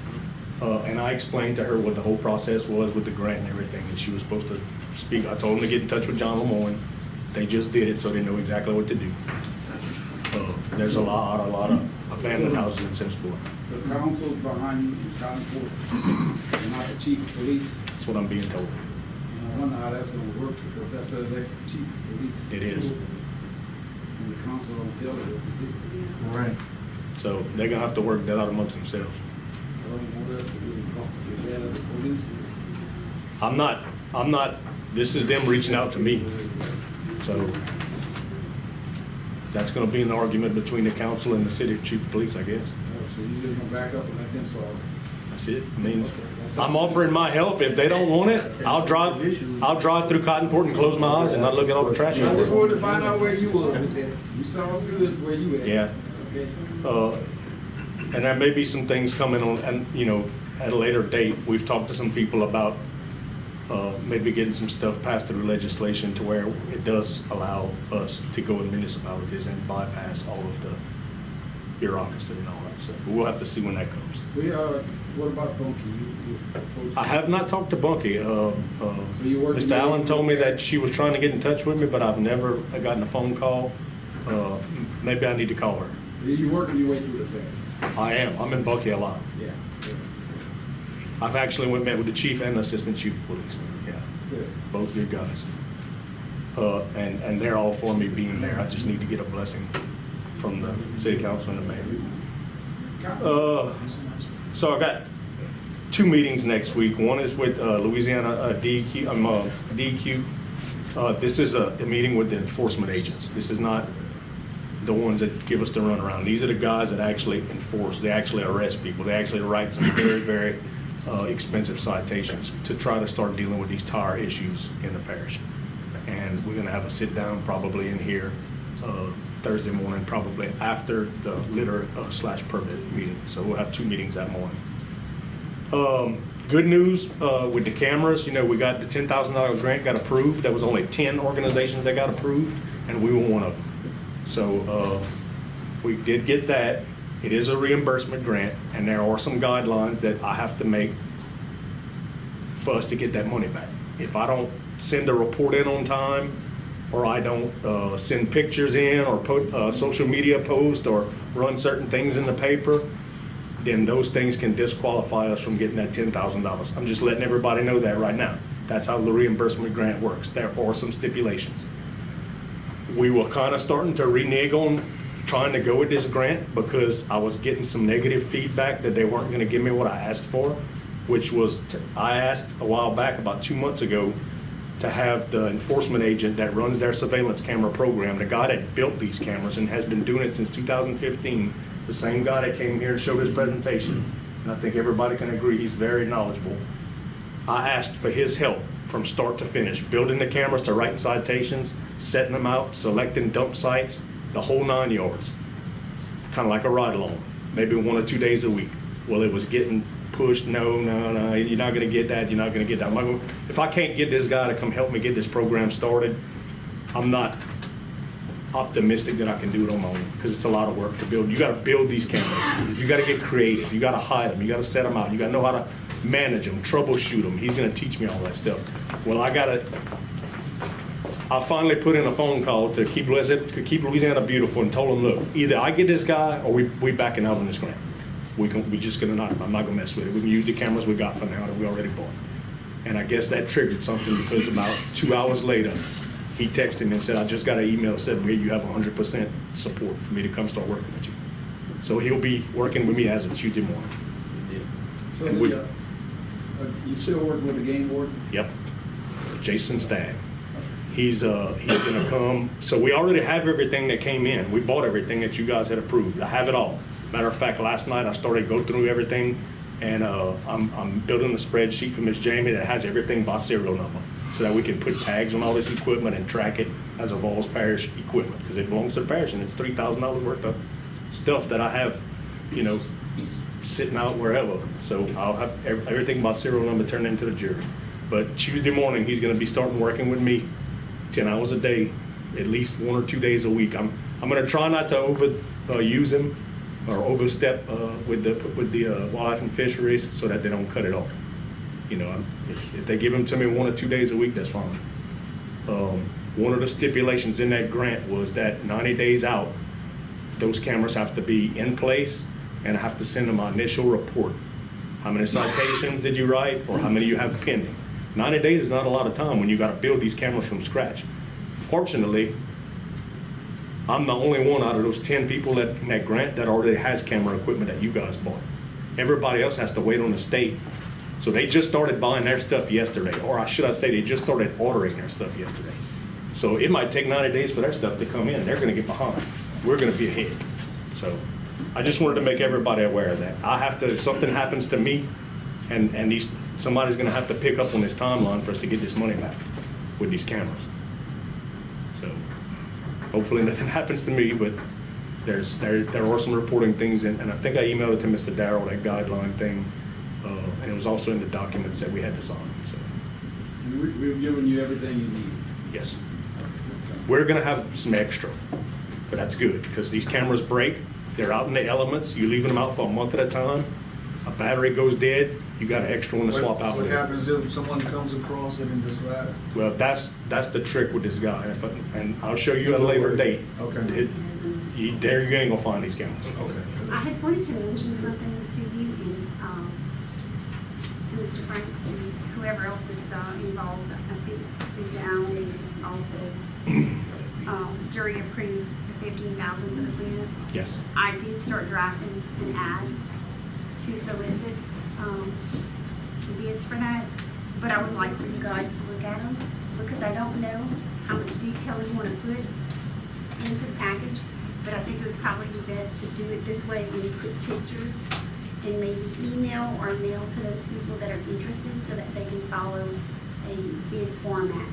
And I explained to her what the whole process was with the grant and everything, and she was supposed to speak. I told them to get in touch with John Lemoyne. They just did it, so they know exactly what to do. There's a lot of abandoned houses in Simsport. The council's behind you in Concord, and not the chief of police. That's what I'm being told. And I wonder how that's gonna work, because that's the elected chief of police. It is. And the council don't tell her what to do. Right. So they're gonna have to work that out amongst themselves. I don't know what else to do, because that other police. I'm not, this is them reaching out to me. So that's gonna be an argument between the council and the city chief of police, I guess. So you just gonna back up and let them solve it? That's it. I mean, I'm offering my help. If they don't want it, I'll drive through Cottonport and close my eyes and not look at all the trash. I just wanted to find out where you were. You sound good where you at. Yeah. Okay. And there may be some things coming on, and, you know, at a later date. We've talked to some people about maybe getting some stuff passed through legislation to where it does allow us to go in municipalities and bypass all of the bureaucracy and all that stuff. But we'll have to see when that comes. What about Bunky? I have not talked to Bunky. you working Mr. Allen told me that she was trying to get in touch with me, but I've never gotten a phone call. Maybe I need to call her. You working your way through the thing? I am. I'm in Bunky a lot. Yeah. I've actually met with the chief and the assistant chief of police. Yeah. Good. Both good guys. And they're all for me being there. I just need to get a blessing from the city council and the mayor. So I got 2 meetings next week. One is with Louisiana DEQ. This is a meeting with the enforcement agents. This is not the ones that give us the runaround. These are the guys that actually enforce. They actually arrest people. They actually write some very, very expensive citations to try to start dealing with these tire issues in the parish. And we're gonna have a sit down probably in here Thursday morning, probably after the litter / permit meeting. So we'll have 2 meetings that morning. Good news with the cameras, you know, we got the $10,000 grant got approved. There was only 10 organizations that got approved, and we were one of them. So we did get that. It is a reimbursement grant, and there are some guidelines that I have to make for us to get that money back. If I don't send a report in on time, or I don't send pictures in, or put a social media post, or run certain things in the paper, then those things can disqualify us from getting that $10,000. I'm just letting everybody know that right now. That's how the reimbursement grant works. There are some stipulations. We were kind of starting to renege on trying to go with this grant because I was getting some negative feedback that they weren't going to give me what I asked for, which was I asked a while back, about 2 months ago, to have the enforcement agent that runs their surveillance camera program, the guy that built these cameras and has been doing it since 2015, the same guy that came here and showed his presentation, and I think everybody can agree he's very knowledgeable. I asked for his help from start to finish, building the cameras to writing citations, setting them out, selecting dump sites, the whole 9 yards. Kind of like a ride-along, maybe 1 or 2 days a week. Well, it was getting pushed, no, you're not gonna get that, you're not gonna get that. If I can't get this guy to come help me get this program started, I'm not optimistic that I can do it on my own, because it's a lot of work to build. You gotta build these cameras, you gotta get creative, you gotta hide them, you gotta set them out, you gotta know how to manage them, troubleshoot them. He's gonna teach me all that stuff. Well, I finally put in a phone call to Keep Louisiana Beautiful and told them, look, either I get this guy or we backing out on this grant. I'm not gonna mess with it. We can use the cameras we got for now that we already bought. And I guess that triggered something, because about 2 hours later, he texted me and said, I just got an email that said, you have 100% support for me to come start working with you. So he'll be working with me as of Tuesday morning. So And you still working with the game board? Yep. Jason Stagg. He's gonna come. So we already have everything that came in. We bought everything that you guys had approved. I have it all. Matter of fact, last night I started to go through everything, and I'm building a spreadsheet for Miss Jamie that has everything by serial number, so that we can put tags on all this equipment and track it as Avoyelles Parish equipment, because it belongs to the parish, and it's $3,000 worth of stuff that I have, sitting out wherever. So I'll have everything by serial number turned into the jury. But Tuesday morning, he's gonna be starting working with me 10 hours a day, at least 1 or 2 days a week. I'm gonna try not to overuse him or overstep with the wildlife and fisheries, so that they don't cut it off. If they give him to me 1 or 2 days a week, that's fine. One of the stipulations in that grant was that 90 days out, those cameras have to be in place, and I have to send them my initial report. How many citations did you write, or how many you have pending? 90 days is not a lot of time when you gotta build these cameras from scratch. Fortunately, I'm the only one out of those 10 people in that grant that already has camera equipment that you guys bought. Everybody else has to wait on the state. So they just started buying their stuff yesterday, or should I say they just started ordering their stuff yesterday. So it might take 90 days for their stuff to come in. They're gonna get behind. We're gonna be ahead. So I just wanted to make everybody aware of that. If something happens to me, and somebody's gonna have to pick up on this timeline for us to get this money back with these cameras. So hopefully nothing happens to me, but there are some reporting things, and I think I emailed it to Mr. Darrell, that guideline thing, and it was also in the documents that we had to sign. So We've given you everything you need. yes, we're gonna have some extra, but that's good, because these cameras break. They're out in the elements. You're leaving them out for a month at a time. A battery goes dead, you got an extra one to swap out. What happens if someone comes across it and disrupts? Well, that's the trick with this guy, and I'll show you at a later date. Okay. You ain't gonna find these cameras. Okay. I had wanted to mention something to you and to Mr. Frankston, whoever else is involved. I think Mr. Allen is also. Jury approved the $15,000 for the cleanup. Yes. I did start drafting an ad to solicit bids for that, but I would like for you guys to look at them, because I don't know how much detail you want to put into the package, but I think it would probably be best to do it this way, when you put pictures and maybe email or mail to those people that are interested, so that they can follow a bid format.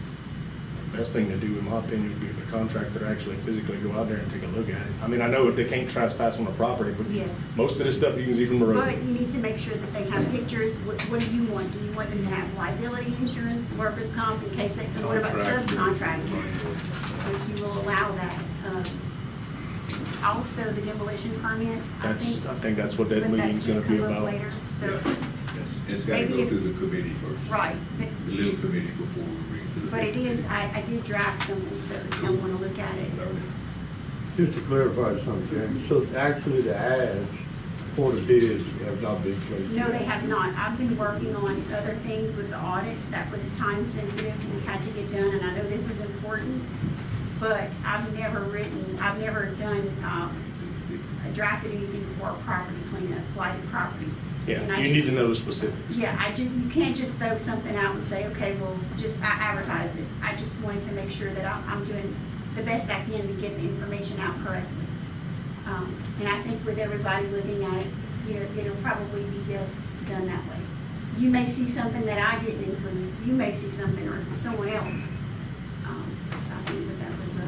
Best thing to do, in my opinion, would be for the contractor to actually physically go out there and take a look at it. I mean, I know they can't trespass on the property, but Yes. most of the stuff you can see from the road. But you need to make sure that they have pictures. What do you want? Do you want them to have liability insurance, workers' comp, in case they, what about subcontracting? If you will allow that. Also, the demolition permit, I think that's what that meeting's gonna be about. Later, so. It's gotta Maybe go if- through the committee first. Right, The little committee before we bring it to the. but it is, I did draft something, so if you want to look at it. Just to clarify something, Jamie, so actually the ads for the bids have not been placed? No, they have not. I've been working on other things with the audit that was time sensitive and had to get done, and I know this is important, but I've never done, drafted anything for a property cleanup, blighted property. Yeah, And I you need to just- know the specifics. Yeah, you can't just throw something out and say, okay, well, I advertised it. I just wanted to make sure that I'm doing the best I can to get the information out correctly. And I think with everybody looking at it, it'll probably be best done that way. You may see something that I didn't include, you may see something or someone else. So I think that was the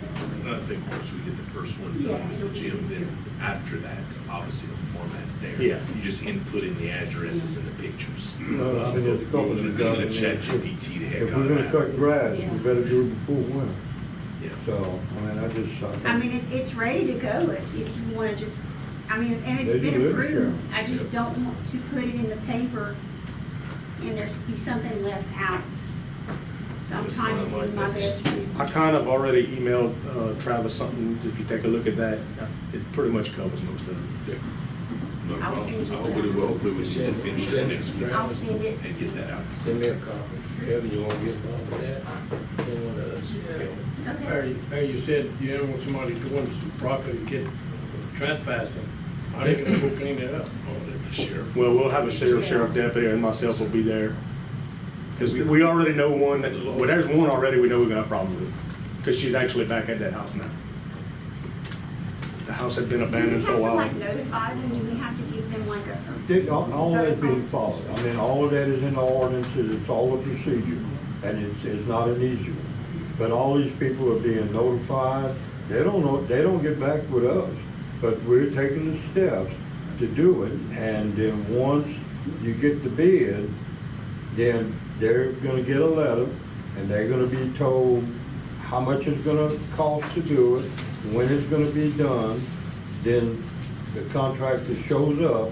best way. I think once we get the first one Yeah, done, it'll Mr. be Jim, easier. then after that, obviously the format's there. Yeah. You just input in the addresses and the pictures. No, I mean, there's a couple We're of gonna jobs. chat GPT the heck If out we're of gonna that. cut grass, we better do it before winter. Yeah. So, I mean, I mean, it's ready to go if you wanna just, and it's They been do approved. literature. I just don't want to put it in the paper and there's be something left out. So I'm trying to do my best to. I kind of already emailed Travis something, if you take a look at that, it pretty much covers most of it. No I'll problem. send you I hope it will. Hopefully we can finish that next week. I'll send it. And get that out. Send me a copy. Kevin, you wanna get involved with that? Send one to us. Okay. Mayor, you said you didn't want somebody going to some property to get trespassing. How are you gonna go clean it up? Oh, let the sheriff. Well, we'll have a sheriff deputy and myself will be there. Because we already know one, well, there's one already we know we got a problem with. Because she's actually back at that house now. The house had been Do we abandoned have for a to while. like notify them? Do we have to give them like a? All that's being followed. I mean, all of that is in the ordinances, it's all a procedure, and it's not an easy one. But all these people are being notified, they don't know, they don't get back with us, but we're taking the steps to do it, and then once you get the bid, then they're gonna get a letter, and they're gonna be told how much it's gonna cost to do it, when it's gonna be done, then the contractor shows up,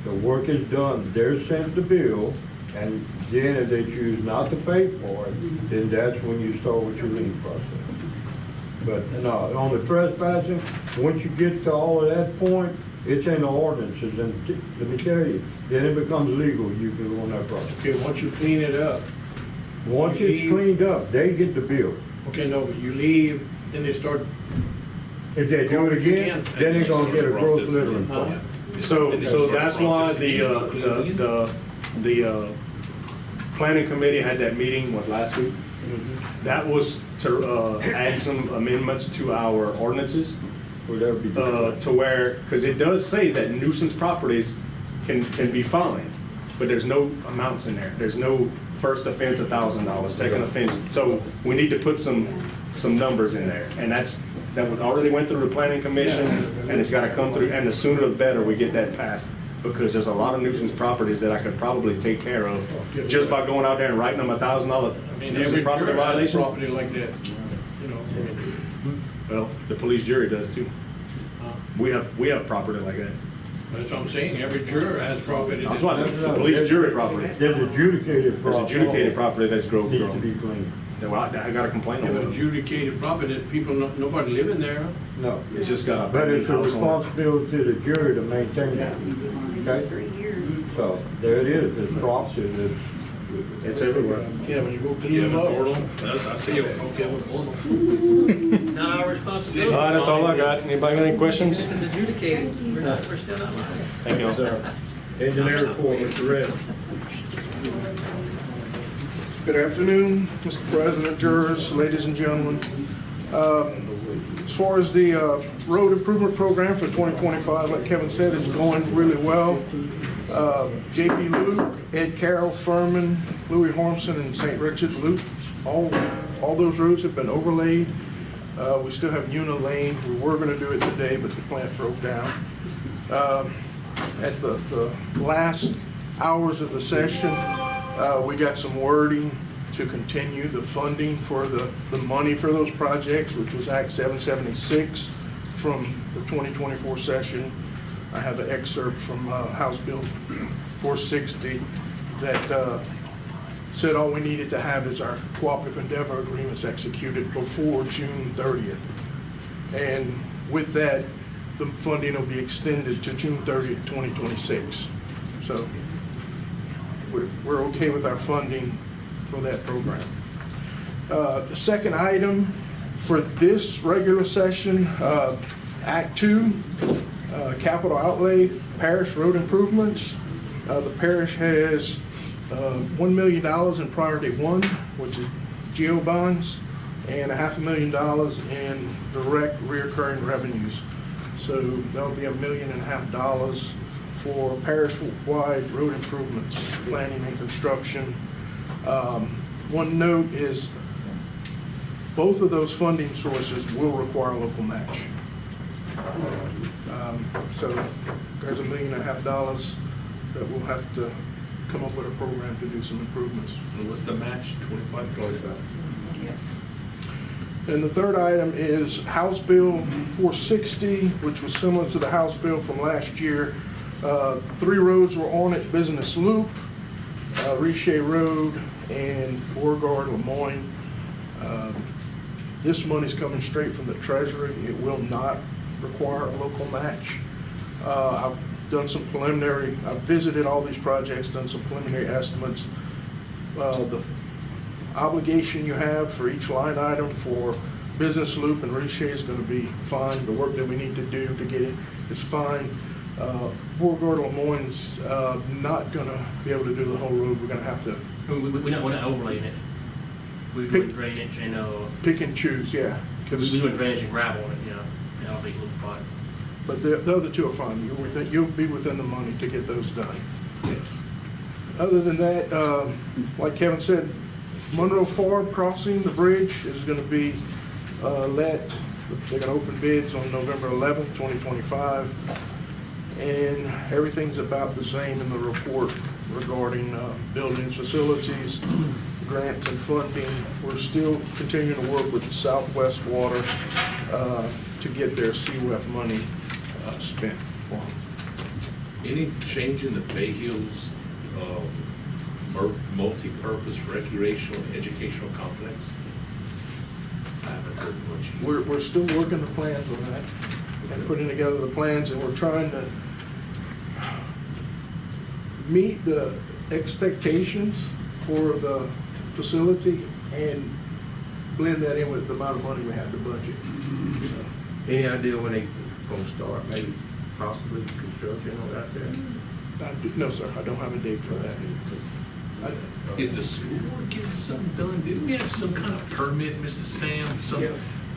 the work is done, they're sent the bill, and then if they choose not to pay for it, then that's when you start with your lien process. But, no, on the trespassing, once you get to all of that point, it's in the ordinances, and let me tell you, then it becomes legal, you can go on that process. Okay, once you clean it up, Once it's cleaned up, they get the bill. okay, no, but you leave, then they start. If they do it again, then they're gonna get a gross littering fine. So that's why the planning committee had that meeting, last week? That was to add some amendments to our ordinances. To where, because it does say that nuisance properties can be fined, but there's no amounts in there. There's no first offense $1,000, second offense. So we need to put some numbers in there, and that already went through the planning commission, and it's got to come through. And the sooner the better we get that passed, because there's a lot of nuisance properties that I could probably take care of just by going out there and writing them $1,000 I mean, nuisance every property juror has violation. property like that, you know. Well, the police jury does too. We have property like that. That's what I'm saying, every juror has property. That's why the police jury property. There's adjudicated property. There's adjudicated property that's grove Needs to grown. be cleaned. Yeah, well, I got a complaint You on have it. adjudicated property that people, nobody living there. No. It's just got a. But it's a house on it. responsibility to the jury to maintain that. Okay? 3 years. So, there it is, it's property, It's everywhere. Yeah, when you go clean them up. I see it. Not our responsibility. All right, that's all I got. Anybody got any questions? It's adjudicated. We're still not liable. Thank you. Sir. Engineer report, Mr. Red. Good afternoon, Mr. President, jurors, ladies and gentlemen. As far as the road improvement program for 2025, like Kevin said, it's going really well. JP Luke, Ed Carroll, Furman, Louis Hormson, and St. Richard Loops, all those roads have been overlaid. We still have Una Lane. We were going to do it today, but the plant broke down. At the last hours of the session, we got some wording to continue the funding for the money for those projects, which was Act 776 from the 2024 session. I have an excerpt from House Bill 460 that said all we needed to have is our cooperative endeavor agreements executed before June 30th. And with that, the funding will be extended to June 30th, 2026. So we're okay with our funding for that program. The second item for this regular session, Act 2, capital outlay, parish road improvements. The parish has $1 million in priority one, which is geo bonds, and $500,000 in direct reoccurring revenues. So that'll be $1.5 million for parish-wide road improvements, planning and construction. One note is both of those funding sources will require a local match. So there's $1.5 million that we'll have to come up with a program to do some improvements. And what's the match, 25%? And the third item is House Bill 460, which was similar to the House Bill from last year. 3 roads were on it: Business Loop, Richer Road, and Beauregard Lemoyne. This money's coming straight from the Treasury. It will not require a local match. I've done some preliminary, I've visited all these projects, done some preliminary estimates. The obligation you have for each line item for Business Loop and Richer is going to be fine. The work that we need to do to get it is fine. Beauregard Lemoyne's not going to be able to do the whole road. We're going to have to We're not overlaying it. We're doing drainage and, pick and choose, yeah. we're doing drainage and gravel on it, you know, and all these little spots. But the other two are fine. You'll be within the money to get those done. Other than that, like Kevin said, Monroe Ford crossing the bridge is going to be let. They're going to open bids on November 11th, 2025. And everything's about the same in the report regarding buildings, facilities, grants and funding. We're still continuing to work with Southwest Water to get their CWEF money spent for them. Any change in the Bay Hills multi-purpose recreational and educational complex? I haven't heard much. We're still working the plans on that and putting together the plans, and we're trying to meet the expectations for the facility and blend that in with the amount of money we have to budget. Any idea when they gonna start, maybe possibly construction on out there? No, sir, I don't have a date for that. Is the school board getting something done? Didn't we have some kind of permit, Mr. Sam,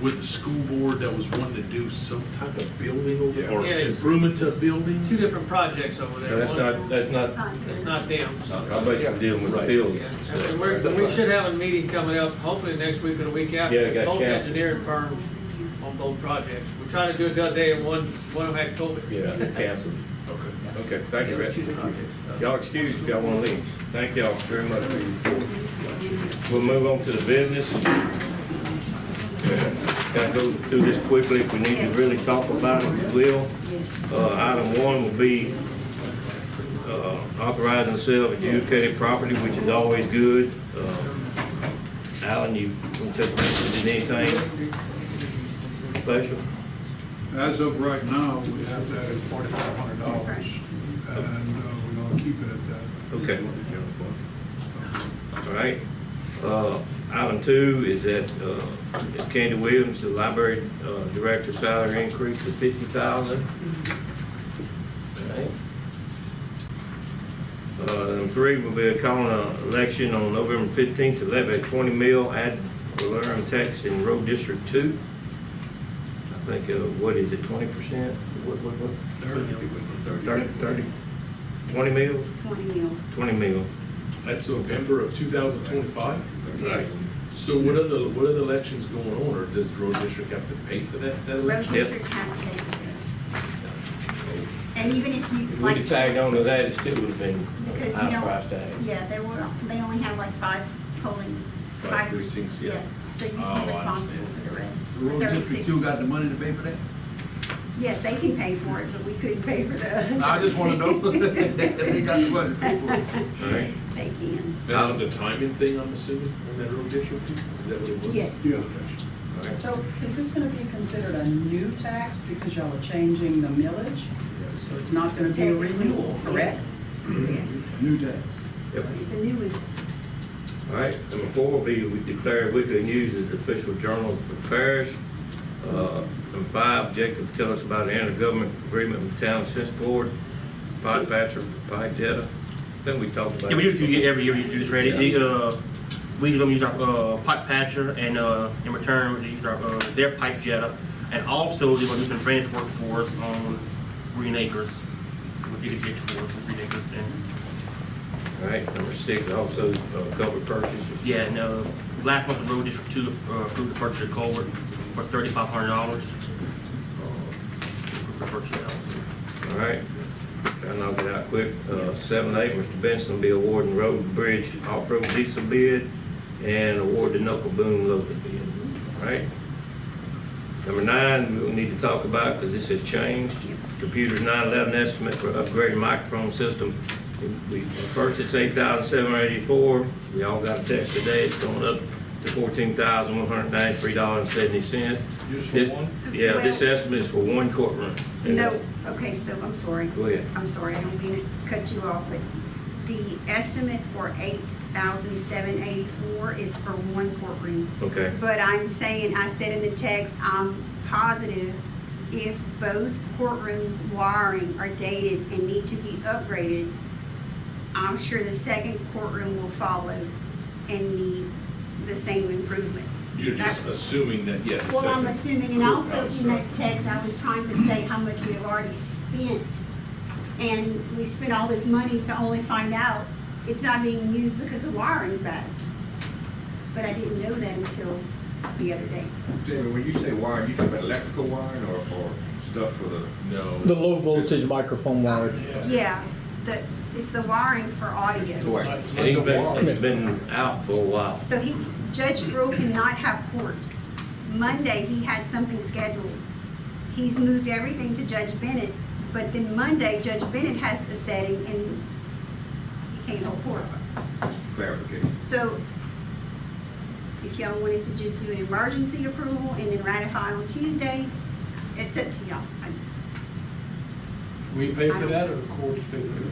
with the school board that was wanting to do some type of building over there, or improvement to a building? 2 different projects over there. No, that's not That's not them. I'm basically dealing with the fields. And we should have a meeting coming up, hopefully next week or the week after. Yeah, it got Both canceled. engineering firms on both projects. We tried to do it the other day and one had COVID. Yeah, canceled. Okay, thank you, It was Rich. 2 different projects. Y'all excuse if y'all wanna leave. Thank y'all very much for your report. We'll move on to the business. Can I go through this quickly? If we need to really talk about it, we will. Item 1 will be authorizing the sale of adjudicated property, which is always good. Alan, you want to take anything special? As of right now, we have that at $4,500, and we're gonna keep it at that. Okay. All right. Item 2 is that is Candy Williams, the library director, salary increase to $50,000. All right. Number 3 will be calling an election on November 15th to levy a 20 mil ad valorem tax in Road District 2. I think, what is it, 20%? What? 30? 20 mils? 20 mil. 20 mil. That's November of 2025? Yes. So what are the elections going on, or does the road district have to pay for that Road election? district has to pay for theirs. And even if you, If like. we'd have tagged on to that, it still would have been Because a you high don't, price tag. yeah, they only have like 5 polling. 5 precincts, yeah. So you'd Oh, I be responsible understand. for the rest. The road district 36. got the money to pay for that? Yes, they can pay for it, but we couldn't pay for the. I just wanna know if they got the money to pay for it. All right. They can. That was a timing thing, I'm assuming, on that road district fee? Is that what it was? Yes. Yeah. All right. So is this gonna be considered a new tax because y'all are changing the millage? So it's not gonna be a renewal, correct? Yes. New tax. Yep. It's a new one. All right, number 4 will be, we declare weekly news as the official journal for the parish. Number 5, Jacob, tell us about an intergovernment agreement with the town of Sense Board, Pod Patcher for Pike Jetta. I think we talked about Yeah, we it. do every year. We do this ready. We usually use our pipe patcher, and in return, we use our their pipe jetter, and also they're going to do some drainage work for us on Green Acres. We did a ditch for us on Green Acres, and All right, number 6, also covered purchases. yeah, and last month the road district 2 approved the purchase of culvert for $3,500. Purchase that also. All right, I'll knock it out quick. 7A, Mr. Benson will be awarding road and bridge off-road diesel bid and award the knuckle boom loader bid. All right. Number 9, we'll need to talk about, because this has changed, Computer's 911 estimate for upgrading microphone system. First it's $8,784. We all got a text today. It's going up to $14,193.70. Just for one? Yeah, this estimate is for one courtroom. No, okay, so I'm sorry. Go ahead. I'm sorry, I don't mean to cut you off, but the estimate for $8,784 is for one courtroom. Okay. But I'm saying, I said in the text, I'm positive if both courtrooms' wiring are dated and need to be upgraded, I'm sure the second courtroom will follow and need the same improvements. You're just assuming that, yeah. the Well, I'm second assuming, and also courthouse, in right. that text, I was trying to say how much we have already spent. And we spent all this money to only find out it's not being used because the wiring's bad. But I didn't know that until the other day. Jamie, when you say wiring, you talking about electrical wiring or stuff for the? No. The low voltage microphone wire. Yeah, it's the wiring for audio. And it's been out for a while. So Judge Brew cannot have court. Monday, he had something scheduled. He's moved everything to Judge Bennett, but then Monday, Judge Bennett has a setting and he can't hold court. Clarification. So if y'all wanted to just do an emergency approval and then ratify on Tuesday, it's up to y'all. We pay for that or the courts pay for it?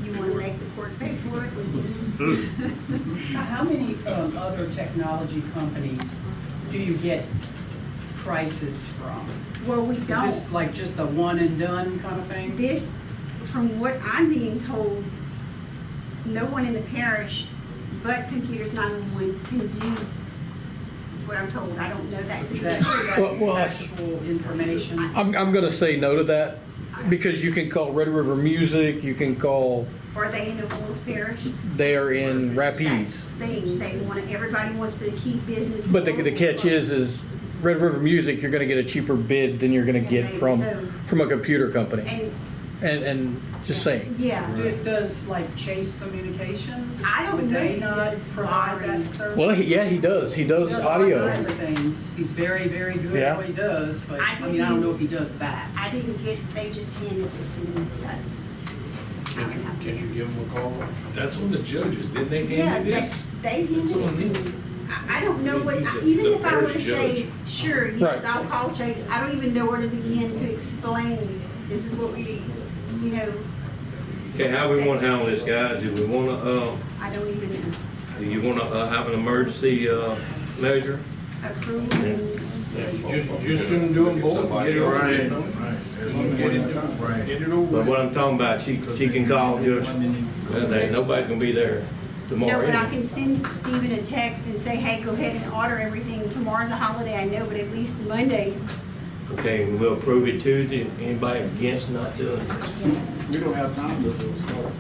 You want to make the court pay for it? How many other technology companies do you get prices from? Well, we Is don't. this like just a one and done kind of thing? This, from what I'm being told, no one in the parish but Computers 911 can do, is what I'm told. I don't know that to be Is that true. Well, actual information? I'm gonna say no to that, because you can call Red River Music, you can call, Are they in Avoyelles Parish? they are in Rapides. They want, everybody wants to keep business. But the catch is Red River Music, you're gonna get a cheaper bid than you're gonna get from a computer company. And just saying. Yeah. Does like Chase Communications? I don't would know they if he not does provide that wiring. service? Well, he does. He does all audio. kinds of things. He's very, very good Yeah. at what he does, but I mean, I don't know if he does that. I didn't get, they just handed this to me. That's. Can't you give them a call? That's on the judges, didn't they Yeah, hand you this? they handed That's it on to me. me. I don't know what, He's a even if I were to parish say, judge. sure, yes, Right. I'll call Chase, I don't even know where to begin to explain, this is what we need, you know, Okay, how we want to handle this, guys? Do we want to, I don't even know. do you want to have an emergency measure? Approve and, Just soon do them both, get it right. Get it over. But what I'm talking about, she can call Judge, nobody's gonna be there no, tomorrow. but I can send Stephen a text and say, hey, go ahead and order everything, tomorrow's a holiday, I know, but at least Monday. Okay, and we'll approve it Tuesday. Anybody against not doing it? We don't have time to do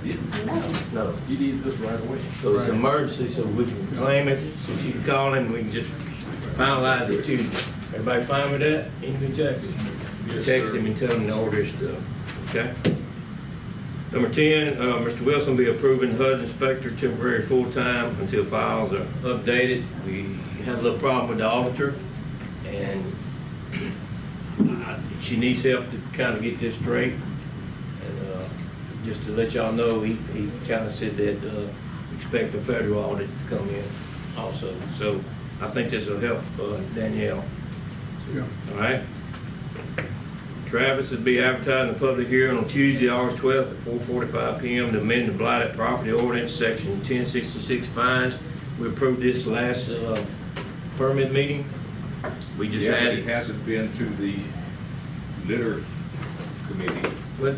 it. No. You need this right away. So it's an emergency, so we can claim it, so she can call in, and we can just finalize it Tuesday. Everybody fine with that? Anything text him? Text him and tell him to order his stuff, okay? Number 10, Mr. Wilson will be approving HUD inspector temporary full-time until files are updated. We had a little problem with the auditor, and she needs help to kind of get this straight. And just to let y'all know, he kind of said that expect a federal audit to come in also. So I think this will help Danielle. Yeah. All right? Travis will be advertising the public hearing on Tuesday, August 12th at 4:45 p.m. to amend the blighted property ordinance, section 1066 fines. We approved this last permit meeting. We just Yeah, but added. it hasn't been to the litter committee. But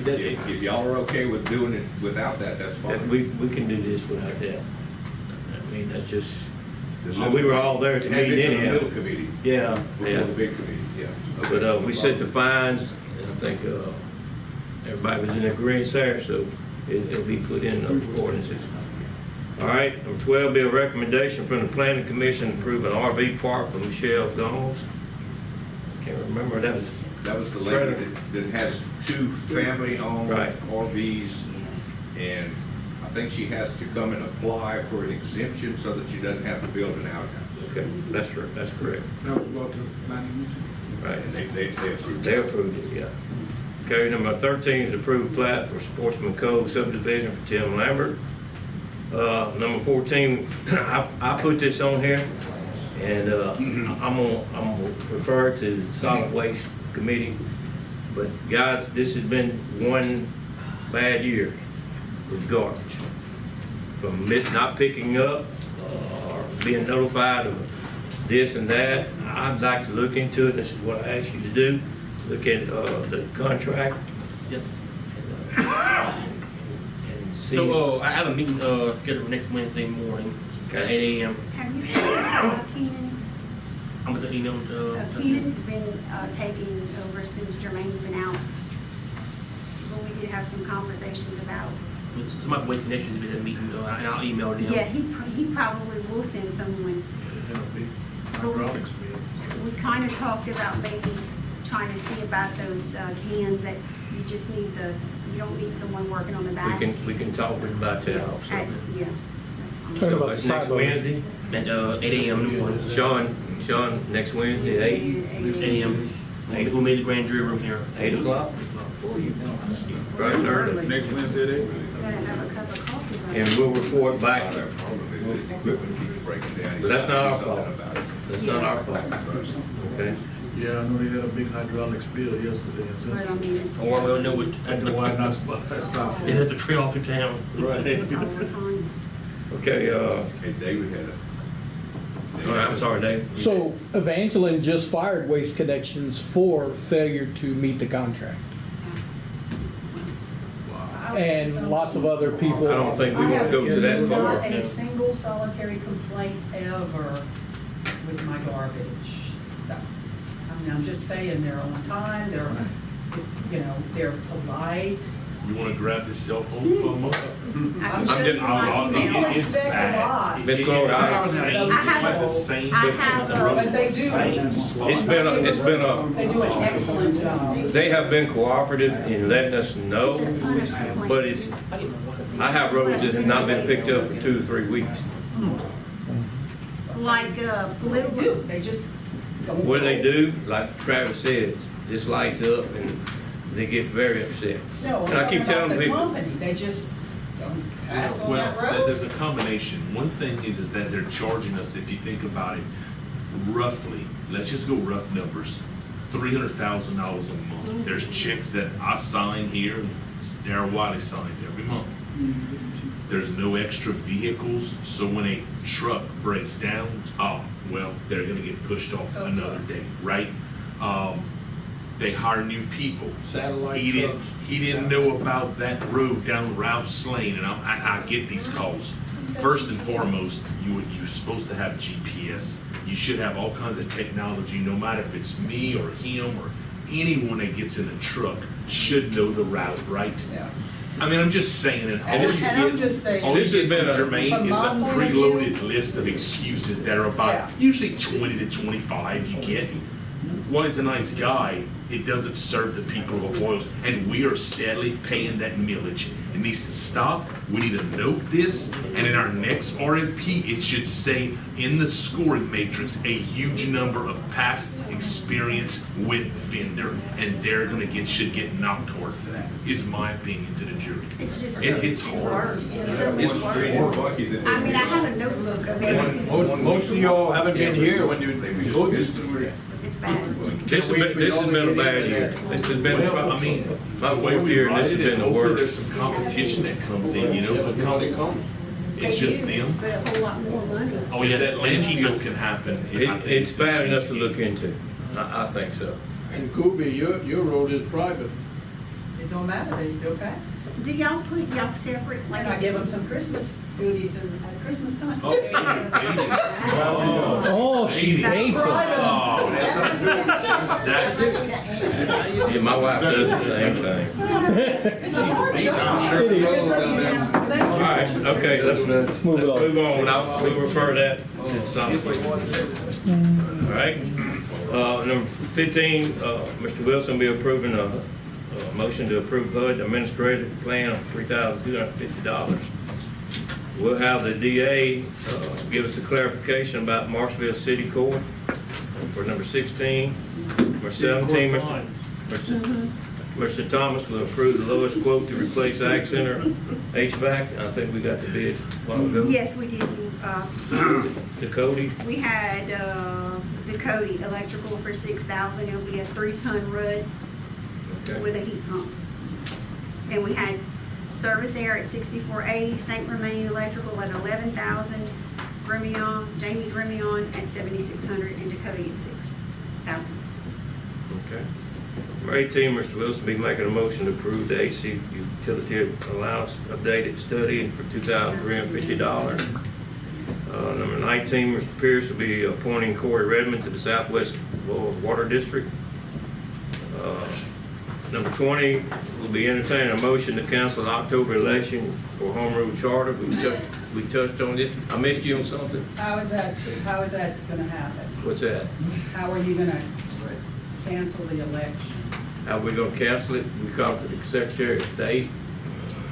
If y'all are okay with doing it without that, that's fine. we can do this without that. I mean, that's just, The we were all there at the Add it meeting to the anyhow. middle committee. Yeah, Before yeah. the big committee, yeah. But, we set the fines, and I think, everybody was in agreement there, so it'll be put in the ordinances. All right, number 12, be a recommendation from the planning commission to approve an RV park for Michelle Gomes. Can't remember, that was the lady that has 2 family-owned Right. RVs, and I think she has to come and apply for an exemption so that she doesn't have to build an outhouse. Okay, that's correct. That was about the planning commission. Right. And they approved They it. approved it, yeah. Okay, number 13 is approved plat for Sportsman Cove subdivision for Tim Lambert. Number 14, I put this on here, and I'm gonna refer to the solid waste committee. But guys, this has been one bad year with garbage. From not picking up, or being notified of this and that. I'd like to look into it. This is what I asked you to do. Look at the contract. Yes. And see. So, I have a meeting, scheduled for next Wednesday morning at 8 a.m. Have you spoken to Keenan? I'm gonna email, Keenan's been taking over since Jermaine's been out. But we did have some conversations about, somebody from Waste Connections did a meeting, and I'll email them. yeah, he probably will send someone. Hydraulics bill. We kind of talked about maybe trying to see about those cans that you just need you don't need someone working on the back. We can talk about that also. Yeah, that's fine. Talk about It's the next sidewalk. Wednesday. At 8 a.m. in the morning. Sean, next Wednesday at 8 a.m. We'll meet the grand jury room here. 8 o'clock. Right, early. Next Wednesday, at 8? Gotta have a cup of coffee. right? And we'll report back. Their problem is that equipment keeps breaking down. But that's not our fault. Something about it. That's not our fault. Okay? Yeah, I know they had a big hydraulic spill yesterday. But I mean, it's. Or we'll know what. At the White House stop. They had to trail off in town. Right. It's all the time. Okay, Hey, David had all right, I'm sorry, Dave. So Evangeline just fired Waste Connections for failure to meet the contract. And lots of other people. I don't think we want to go to that far. Not a single solitary complaint ever with my garbage. I mean, I'm just saying, they're on time, they're polite. You wanna grab this cell phone for a moment? I can I'm show just- you my People email. expect a lot. Miss Chloe, I have, Same. I have, But they do, It's been a, they do an excellent job. they have been cooperative in letting us know, but I have roads that have not been picked up for 2 or 3 weeks. like, They do, they just don't. What do? Like Travis says, this lights up and they get very upset. No, And I keep telling the people, company, they just don't pass on that Well, road. there's a combination. One thing is that they're charging us, if you think about it, roughly, let's just go rough numbers, $300,000 a month. There's checks that I sign here, Darryl Wiley signs every month. There's no extra vehicles, so when a truck breaks down, well, they're gonna get pushed off another day, right? They hire new people. Satellite He trucks. didn't know about that road down Ralph's Lane, and I get these calls. First and foremost, you're supposed to have GPS. You should have all kinds of technology, no matter if it's me or him or anyone that gets in the truck should know the route, right? Yeah. I mean, I'm just saying it. And I'm just saying- All This you has get been from a- Jermaine from is my a point of view- preloaded list of excuses that are Yeah. about, usually 20 to 25 you get. While he's a nice guy, it doesn't serve the people of Avoyelles, and we are steadily paying that millage. It needs to stop. We need to note this, and in our next RFP, it should say in the scoring matrix a huge number of past experience with vendor, and they're gonna should get knocked towards that. Is my opinion to the jury. it's just. It's hard. It's so One much street is worse. lucky that. I mean, I have a notebook of everything. Most of y'all haven't been here when you go to the street. It's bad. this has been a bad year. This has been, I mean, my fourth year, and this has been the Hopefully there's worst. some competition that comes in, you know? They come. It's just them. But a whole lot more money. Oh, yeah, that landfill can happen. I think It's bad enough to look into. I think so. And Kubi, your road is private. It don't matter, they still pass. Do y'all put y'all separate, like? And I give them some Christmas goodies and at Christmas time. Oh, She hates them. That's it. Yeah, my wife does the same thing. All right, okay, let's move on. We'll refer that to something. All right. Number 15, Mr. Wilson will be approving a motion to approve HUD administrative plan of $3,250. We'll have the DA give us a clarification about Marshville City Court for number 16. Number 17, Mr. Thomas will approve the lowest quote to replace Ag Center HVAC. I think we got the bid a while ago. Yes, we did. Dakota. We had Dakota Electrical for $6,000. It'll be a 3-ton Rudd with a heat pump. And we had Service Air at $64.80, St. Romain Electrical at $11,000, Jamie Grimion at $7,600, and Dakota at $6,000. Okay. Number 18, Mr. Wilson will be making a motion to approve the AC utility allowance updated study for $2,350. Number 19, Mr. Pierce will be appointing Corey Redmond to the Southwest Avoyelles Water District. Number 20, we'll be entertaining a motion to cancel the October election for home rule charter. We touched on it. I missed you on something. How is that gonna happen? What's that? How are you gonna cancel the election? How are we gonna cancel it? We called the Secretary of State.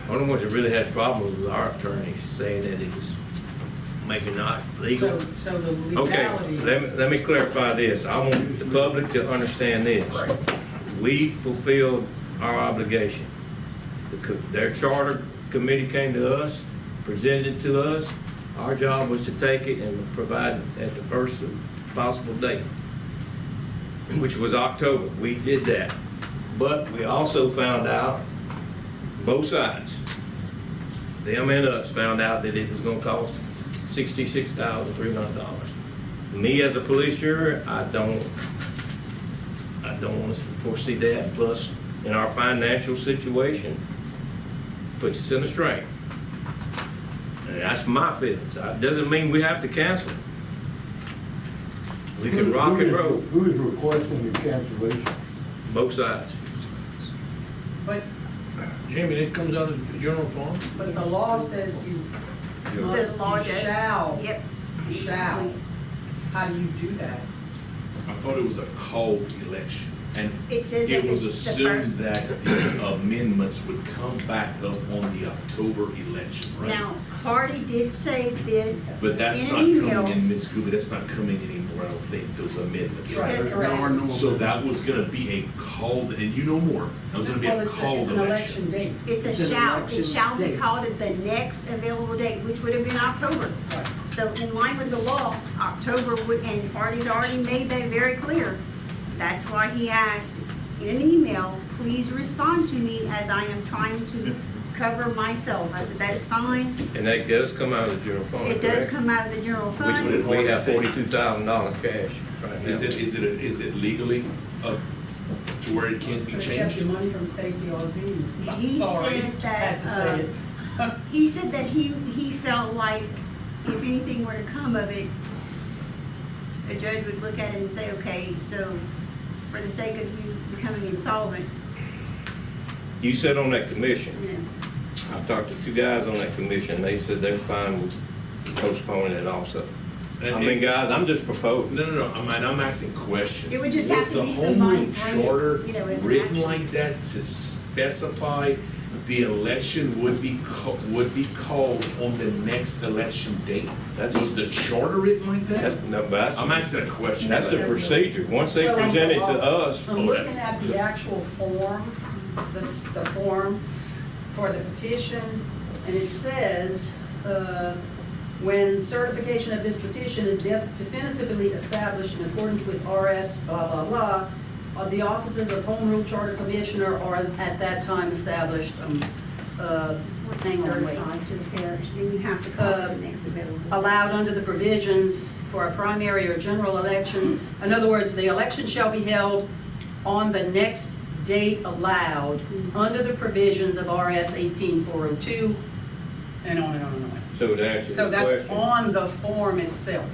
Only ones that really had problems with our attorneys saying that it was making not legal. So the Okay, legality. let me clarify this. I want the public to understand this. We fulfilled our obligation. Their charter committee came to us, presented it to us. Our job was to take it and provide it at the first possible date, which was October. We did that. But we also found out, both sides, them and us, found out that it was gonna cost $66,300. Me as a police juror, I don't want to foresee that. Plus, in our financial situation, puts us in a strain. And that's my feelings. It doesn't mean we have to cancel it. We can rock and roll. Who is requesting the cancellation? Both sides. But, Jimmy, that comes out of the general fund? but the law says you must, The law you does. shall. Yep. You shall. How do you do that? I thought it was a called election, and It says it that was it's the assumed first. that the amendments would come back up on the October election, right? Now, Hardy did say this But that's in not an email. coming in, Ms. Cooper, that's not coming anymore, I don't think, those amendments, right? That's There are no. So that was gonna be a called, and you know more, that was gonna be Well, a it's called an election. election date. It's a shall, it shall be called at the next available date, which would have been October. Right. So in line with the law, October would, and Hardy's already made that very clear. That's why he asked in an email, please respond to me as I am trying to cover myself. I said, that's fine. And that does come out of the general fund, It does correct? come out of the general Which fund. would, we have $42,000 cash right now. Is it legally up to where it can't be Could have kept changed? your money from Stacy Ozzie. He Sorry, said had to say it. He said that he felt like if anything were to come of it, a judge would look at it and say, okay, so for the sake of you becoming insolvent, You sit on that commission. you know. I talked to 2 guys on that commission, they said they're fine with postponing it also. I mean, guys, I'm just proposing. No, I'm asking questions. It would just have to be Was some money the for home it, rule you know, as charter an written action. like that to specify the election would be called on the next election date? Was the charter written like that? I'm asking a question. That's the procedure. Once they So, present it to us. I'm looking at the actual form, the form for the petition, and it says, when certification of this petition is definitively established in accordance with RS blah, blah, blah, the offices of Home Rule Charter Commissioner are at that time established, hang on, wait. Certified to the parish, then you have to call it the next available. Allowed under the provisions for a primary or general election. In other words, the election shall be held on the next date allowed under the provisions of RS 18402, and on and on and on. So to answer So your that's question. on the form itself.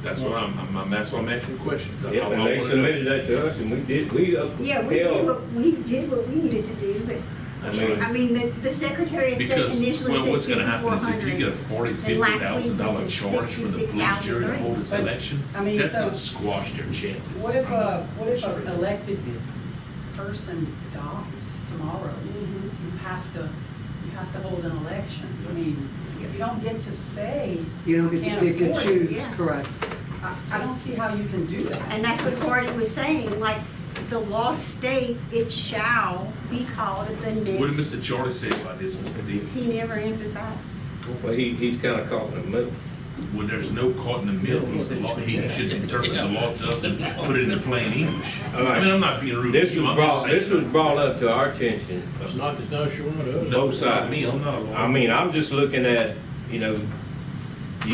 That's what that's why I'm asking the question. Yeah, and they submitted that to us and we did, Yeah, we did what we needed to do, but, I mean, the Secretary of State Because, initially well, said what's gonna happen is if you get a $5,400. $40,000, $50,000 charge for the police jury to hold this But, election, I mean, that's so- gonna squash their chances. What if Sorry. an elected person dies tomorrow? Mm-hmm. You have to hold an election. I mean, you don't get to say. You don't get to can't pick and afford it. choose, yeah. correct. I don't see how you can do that. And that's what Gordy was saying, like, the law states it shall be called at the What did next. Mr. Charlie say about this, Mr. D? He never answered that. Well, he's kind of caught in the middle. When there's no caught in the middle, he's the law, he should interpret the law to us and put it into plain English. I mean, I'm not being rude to This you, was I'm just brought, saying. this was brought up to our attention. It's not showing to us. No side me, I'm not a lawyer. I mean, I'm just looking at, you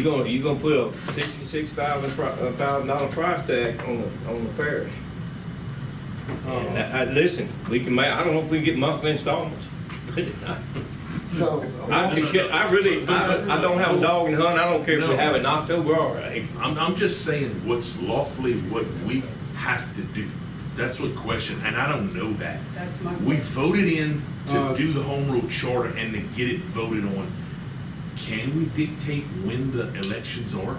gonna put a $66,000 price tag on the parish. And listen, we can make, I don't know if we can get monthly installments. So, I don't have a dog in the hunt, I don't care if we have it in October or April. I'm just saying what's lawfully what we have to do. That's what question, and I don't know that. That's my We question. voted in to do the home rule charter and to get it voted on. Can we dictate when the elections are?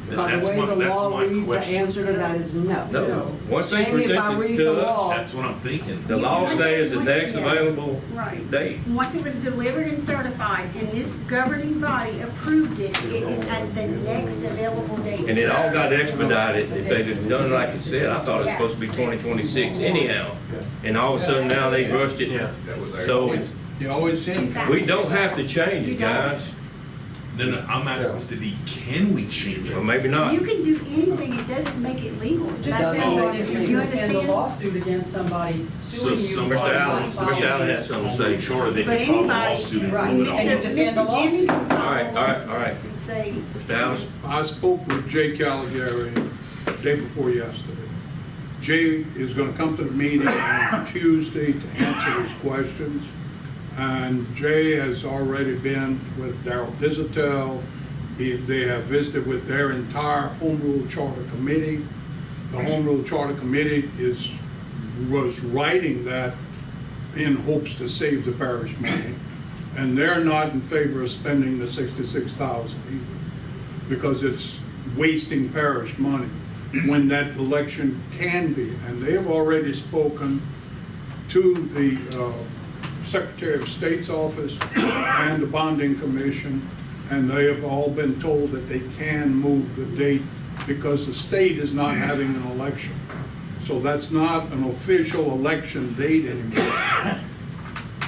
By the way the law reads, the answer to that is no. No, once they And if I present read it the to law, us, That's what I'm thinking. the law says the next available Right. date. Once it was delivered and certified, and this governing body approved it, it is at the next available date. And it all got expedited. If they'd have done like it said, I thought it was supposed to be 2026 anyhow. And all of a sudden now they rushed it. So You always said. we don't have to change it, guys. No, I'm asking Mr. D, can we change Well, it? maybe not. You can do anything, it doesn't make it legal. Just That's depends all. on if you You can defend a understand? lawsuit against somebody suing you. So for Mr. not Allen, following Mr. Allen has this. something to Home rule say. charter, they But can file a anybody- lawsuit and Right. pull it And you off. defend the Mr. Jimmy lawsuit. can file All right, a all right, lawsuit all right. and say, Mr. Allen? I spoke with Jay Caligari the day before yesterday. Jay is gonna come to the meeting on Tuesday to answer his questions. And Jay has already been with Darrell Dizitel. They have visited with their entire Home Rule Charter Committee. The Home Rule Charter Committee was writing that in hopes to save the parish money. And they're not in favor of spending the $66,000 either, because it's wasting parish money when that election can be. And they have already spoken to the Secretary of State's office and the bonding commission, and they have all been told that they can move the date because the state is not having an election. So that's not an official election date anymore.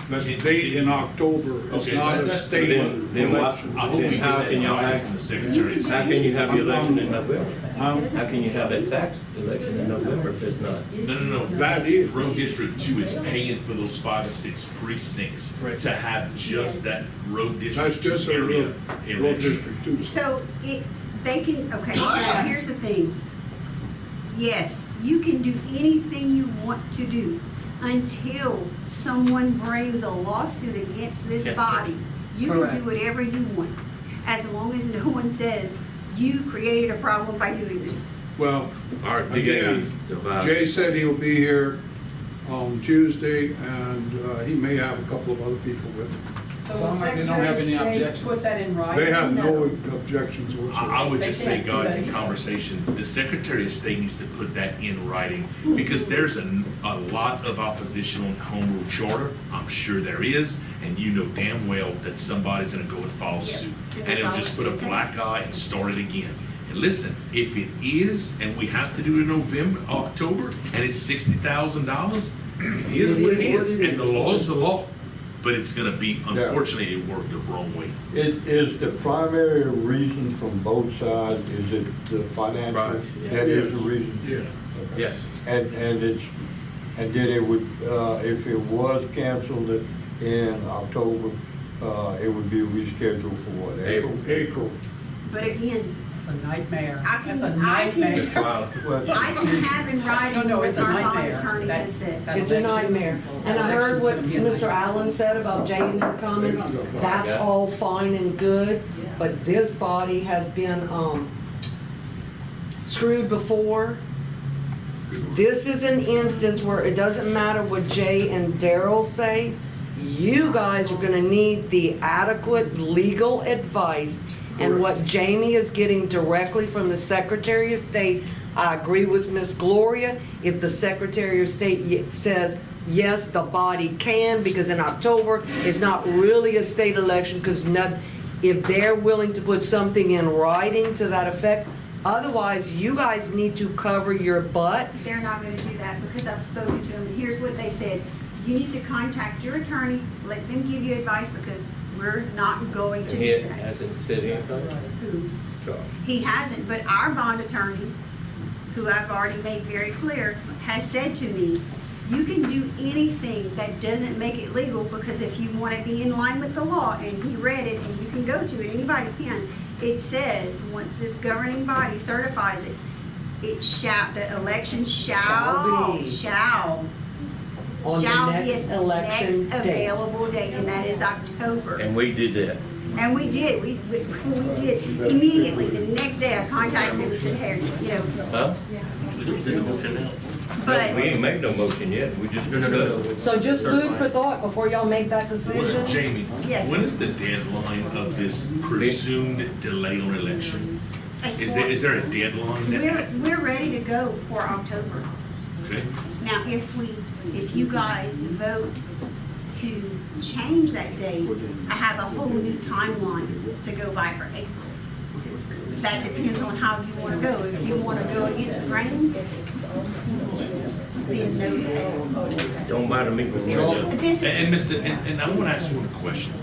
That date in October is Okay, not a that's- state Then what, election. I hope we then how get can that y'all back have, from the Secretary of how State. can you have the election in November? Um, How can you have that tax election in November if it's not? No. That is. Road District 2 is paying for those 5 or 6 precincts to have just that Road That's District just 2 a area road election. district too. so they can, okay, so here's the thing. Yes, you can do anything you want to do until someone brings a lawsuit against this Yes. body. You can Correct. do whatever you want, as long as no one says you created a problem by doing this. Well, Our DA again, divided. Jay said he'll be here on Tuesday, and he may have a couple of other people with him. So the Sounds like they don't Secretary have of any State objections. put that in writing? They have no objections whatsoever. I would just say, They can't do guys, that in either. conversation, the Secretary of State needs to put that in writing, because there's a lot of opposition on home rule charter. I'm sure there is, and you know damn well that somebody's gonna go and file suit. And it'll just put a black eye and start it again. And listen, if it is, and we have to do it in November, October, and it's $60,000, it is what it is, and the law's the law. But it's gonna be, unfortunately, it worked the wrong way. It is the primary reason from both sides, is it the financial? Right. That is the reason? Yeah. Yes. And then it would, if it was canceled in October, it would be rescheduled for what, April? April. But again, It's a nightmare. I can- That's a I can- nightmare. Just file. I can have in writing No, what it's a our bond nightmare. attorney That- has said. that It's a election- nightmare. And I that heard what election's gonna be a Mr. nightmare. Allen said about James coming. That's all fine and good, but this body has been, screwed before. This is an instance where it doesn't matter what Jay and Daryl say. You guys are gonna need the adequate legal advice. And what Jamie is getting directly from the Secretary of State, I agree with Miss Gloria. If the Secretary of State says, yes, the body can, because in October, it's not really a state election, because if they're willing to put something in writing to that effect, otherwise, you guys need to cover your butts. They're not gonna do that because I've spoken to them, and here's what they said. You need to contact your attorney, let them give you advice, because we're not going to And he do that. hasn't said anything? Who? Charlie. He hasn't, but our bond attorney, who I've already made very clear, has said to me, you can do anything that doesn't make it legal, because if you want to be in line with the law, and he read it, and you can go to it, anybody can, it says, once this governing body certifies it, the election Shall be. shall On the be next at election next date. available date, and that is October. And we did that. And we did, we did, immediately, the next day I contacted him and said, hey, you know, Huh? But- We ain't made no motion yet, we just discussed. So just food for thought before y'all make that decision. Jamie, Yes. when is the deadline of this presumed delay on election? Is there a deadline? we're ready to go for October. Okay. Now, if you guys vote to change that date, I have a whole new timeline to go by for April. That depends on how you wanna go. If you wanna go against the grain, then no. Don't matter me for This- And Mr., and I want to ask you a question,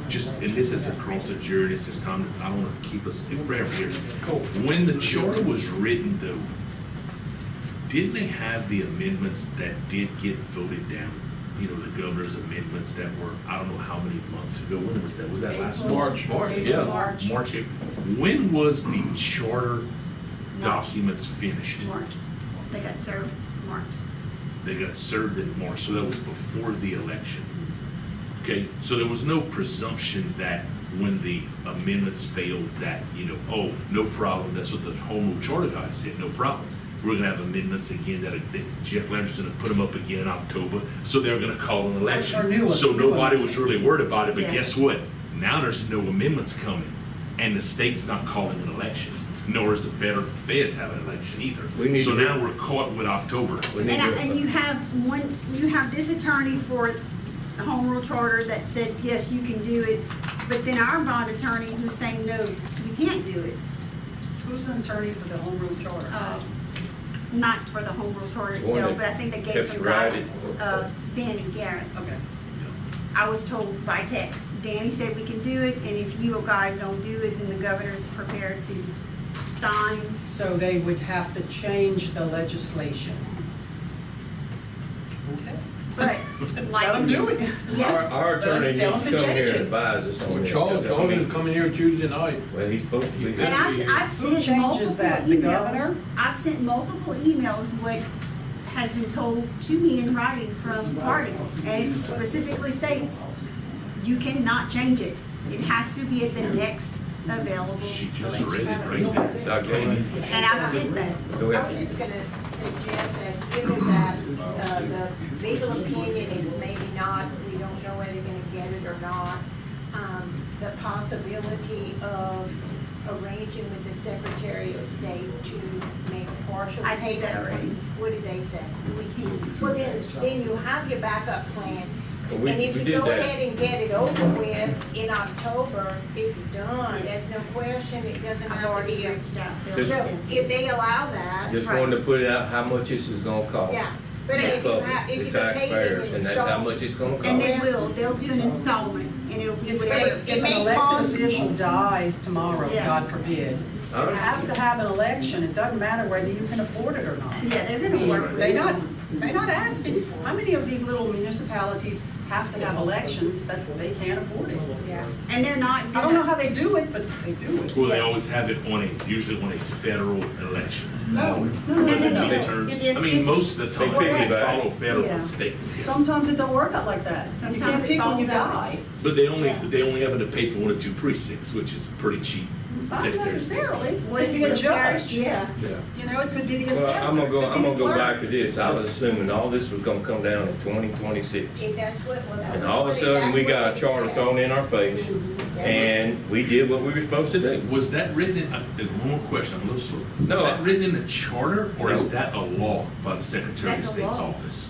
and this is across the jury, this is time, I don't want to keep us forever here. When the charter was written though, didn't they have the amendments that did get voted down? You know, the governor's amendments that were, I don't know how many months ago, when was that? Was that last March. Yeah. March. March, April. When was the charter documents finished? March. They got served March. They got served in March, so that was before the election. Okay, so there was no presumption that when the amendments failed that, you know, oh, no problem, that's what the home rule charter guys said, no problem. We're gonna have amendments again that Jeff Landry's gonna put them up again in October, so they're gonna call an Or election. new ones, So new nobody ones. was really worried about it, but Yeah. guess what? Now there's no amendments coming, and the state's not calling an election, nor is the feds have an election We either. need So to- now we're caught with October. And you have this attorney for the home rule charter that said, yes, you can do it, but then our bond attorney who's saying, no, you can't do it. Who's an attorney for the home rule charter? Not for the home rule charter The one itself, that but I think they gave kept some writing. guidance, Danny Garrett. Okay. I was told by text, Danny said we can do it, and if you guys don't do it, then the governor's prepared to sign. So they would have to change the legislation. Okay. But like. Let them do it. Our attorney needs to Tell come them to here change and it. advise us on this. Charles is coming here Tuesday night. Well, he's supposed to be And there. I've Who sent changes multiple that? The emails. governor? I've sent multiple emails, what has been told to me in writing from party. And it specifically states, you cannot change it. It has to be at the next available She just election. read it right there. Dr. Amy, And I've sent that. go I ahead. was just gonna suggest that, given that, the legal opinion is maybe not, we don't know whether they're gonna get it or not, the possibility of arranging with the Secretary of State to make a partial. I did that already. What did they say? We can. Well, then you have your backup plan. Well, we And if you did go that. ahead and get it over with in October, it's done, there's no question, it doesn't I've have to already be. reached out. Just- So if they allow that. Just Right. wanted to put it out how much this is gonna cost. Yeah, but The if you public, have, if the you can pay taxpayers, them and that's how much it's gonna And cost. they will, they'll do an installment, and it'll be It's whatever. It If an may elected cost- official dies tomorrow, Yeah. God forbid, you have to have an election. It doesn't matter whether you can afford it or not. Yeah, they're gonna work with They us. not, They're not asking, how many of these little municipalities have to have elections that they can't afford it? Yeah. And they're not I don't know how they do it, but they do it. Well, they always have it usually on a federal election. No, Or the midterms. I mean, most of the time, they follow federal and state. Sometimes it don't work out like that. You Sometimes can't it pick when you falls out. die. But they only have to pay for 1 or 2 precincts, which is pretty cheap. Not Secretary of State. necessarily. What if If you're a it's a parish? judge, Yeah. you know, it could be the Well, assessor. I'm it could gonna be go the back to clerk. this. I was assuming all this was gonna come down in 2026. If that's what, well, that And was all of a what it- sudden, we that's got what a charter it said. thrown in our face, and we did what we were supposed to do. Was that written in, one more question, I'm a little slow. No, Was that written in the charter, or is No. that a law by the Secretary of That's a State's law. office?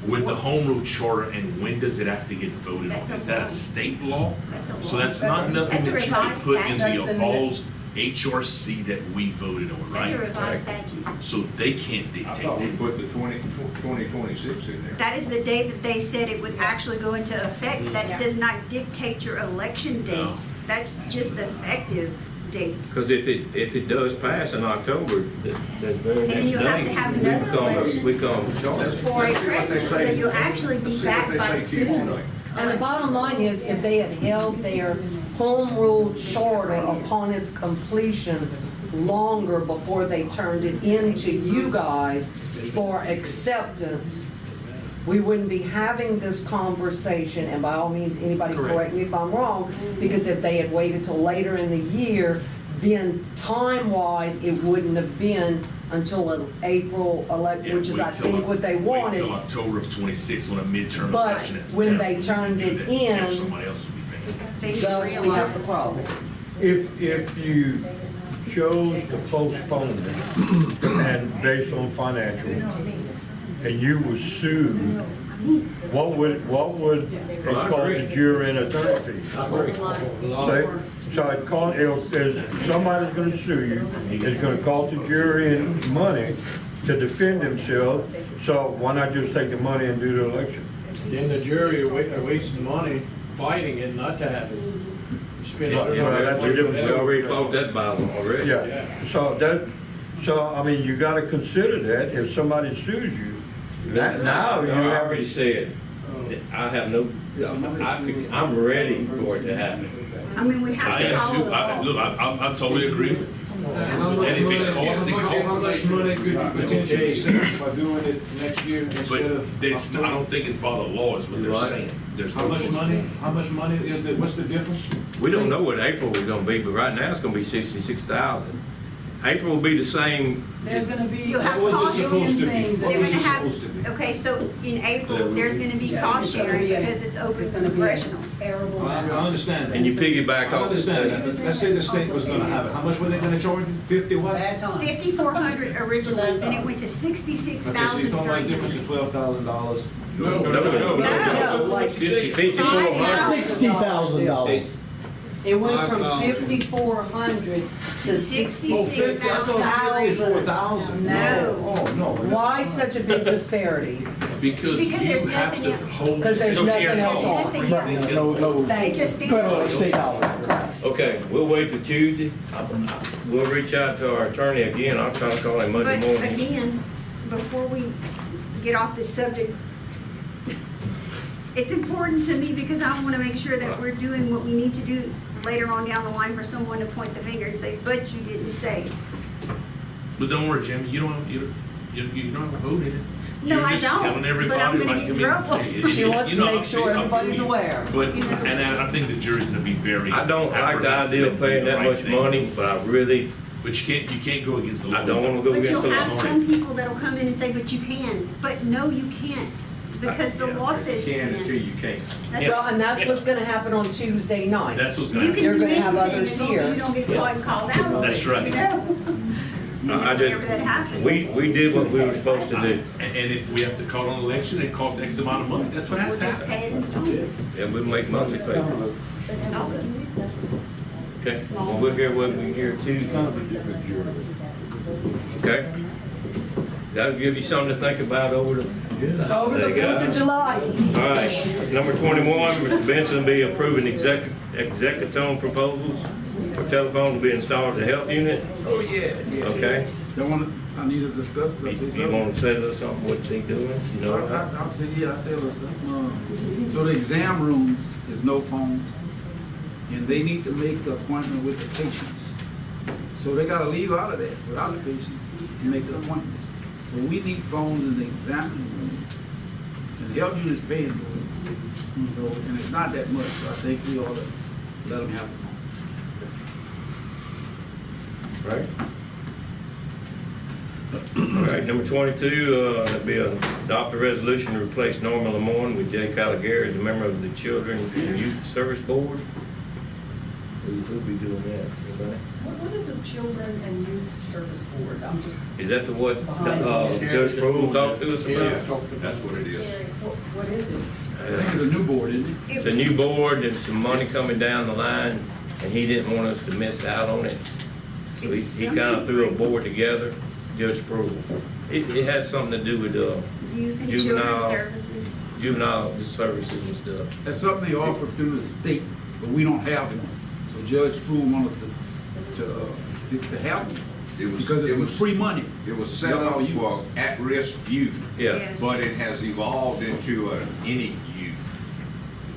With the home rule charter, and when does it have to get voted on? That's a Is that law. a state law? That's a So law. that's not nothing That's a that you can revised put in statute. the Avoyelles HRC that we voted on, That's a right? revised statute. So they can't I dictate thought we that. put the 2026 in there. That is the day that they said it would actually go into effect. That does not dictate your election date. No. That's just the effective date. Because if it does pass in October, the very And next you have to day, have we another become, election. we become charged. For a president, so you'll actually be Let's see back what by they say Tuesday June. night. And the bottom line is, if they had held their home rule charter upon its completion longer before they turned it into you guys for acceptance, we wouldn't be having this conversation, and by all means, anybody correct me if I'm wrong, because if they had waited till later in the year, then time-wise, it wouldn't have been until April Yeah, which is, I wait till- think, what they Wait wanted. till October of 26 on a midterm But election. in when September. they turned it Yeah, in, somebody else would be paying. They didn't thus we have the realize. problem. If you chose to postpone it, and based on financial, and you were sued, what would it cost the jury and attorney fees? So it cost, if somebody's gonna sue you, it's gonna cost the jury and money to defend themselves, so why not just take the money and do the election? Then the jury are wasting money fighting it not to have it. Spend Yeah, other that's a money. different We already fought that battle already. Yeah, so I mean, you gotta consider that if somebody sues you, that now you I have. already said, I have no, I'm ready for it to happen. I mean, we have I to am follow too, the law. look, I totally agree with you. How much And if it money- costs, it how costs. much money could you potentially save by doing it next year instead But of? this, I don't think it's by the law is what they're Right. saying. There's How no much cost. money, is the, what's the difference? We don't know what April is gonna be, but right now it's gonna be 66,000. April will be the same. There's gonna be You have a What was it million supposed to be? things. What They're was gonna it have, supposed to be? okay, so in April, there's gonna be cost sharing because it's open It's for gonna be congressional. a terrible. I understand that. And you piggyback I off. understand that, but let's say the state was gonna have it, how much were they gonna charge you? 50 what? Bad time. 5,400 originally, then it went to Okay, so you 66,000. talking about a difference of $12,000? No. like 5,400. $60,000. It went from 5,400 to Oh, 50, I thought 54,000. No. Oh, no. Why such a big disparity? Because Because you there's have to nothing hold. Because there's those nothing air else calls. on. No, Thank It's a you. state. Okay, we'll wait till Tuesday. We'll reach out to our attorney again. I'll try to call him Monday But morning. again, before we get off this subject, it's important to me because I want to make sure that we're doing what we need to do later on down the line for someone to point the finger and say, but you didn't say. But don't worry, Jimmy, you don't have a vote in it. No, You're I just don't, telling but everybody, I'm gonna like, get I in mean, trouble. hey, She wants to you know, make I sure feel everybody's you. aware. But, and I think the jury's gonna be very. I don't like the apprehensive idea of and do paying the that right much thing. money, but I really, But you can't go against the law. I don't wanna go But against you'll the have law. some people that'll come in and say, but you can. But no, you can't, because the law says you Can until can. you can't. That's Well, and that's what's gonna happen on Tuesday night. That's what's You gonna can You're do gonna have anything others as long as here. you don't get caught and called out. That's right. You know? And I then whenever that happens. we did what we were supposed to do. And if we have to call an election, it costs X amount of money. That's what has We'll to just happen. pay it in installments. And we'll make monthly payments. Awesome. Okay, well, we'll hear what we hear Tuesday. Okay? That'll give you something to think about over the. Over the There you go. 4th of July. All right, number 21, Mr. Benson will be approving executone proposals for telephone to be installed at the health unit. Oh, yeah. Okay, I need to discuss, but I say You something. wanna say a little something, what they doing, you know? I'll say, yeah, I say a little something. So the exam rooms is no phones, and they need to make the appointment with the patients. So they gotta leave out of that without the patients and make the appointments. So we need phones in the exam room, and the health unit is paying for it. So, and it's not that much, so I think we ought to let them have the phone. Right. All right, number 22, that'd be adopt a resolution to replace Norma Lamorne with Jay Caligari as a member of the Children and Youth Service Board. Who'll be doing that? Anybody? What is a Children and Youth Service Board? I'm just, Is that the what, Judge Sproul talked to us about? That's what it is. what is it? I think it's a new board, isn't it? It's a new board, and some money coming down the line, and he didn't want us to miss out on it. So he kind of threw a board together, Judge Sproul. It has something to do with, Youth and juvenile- Children's Services. juvenile services and stuff. That's something they offer through the state, but we don't have one. So Judge Sproul wants us to have one. Because it was free money. It was set up for at-risk youth. Yeah. Yes. But it has evolved into any youth.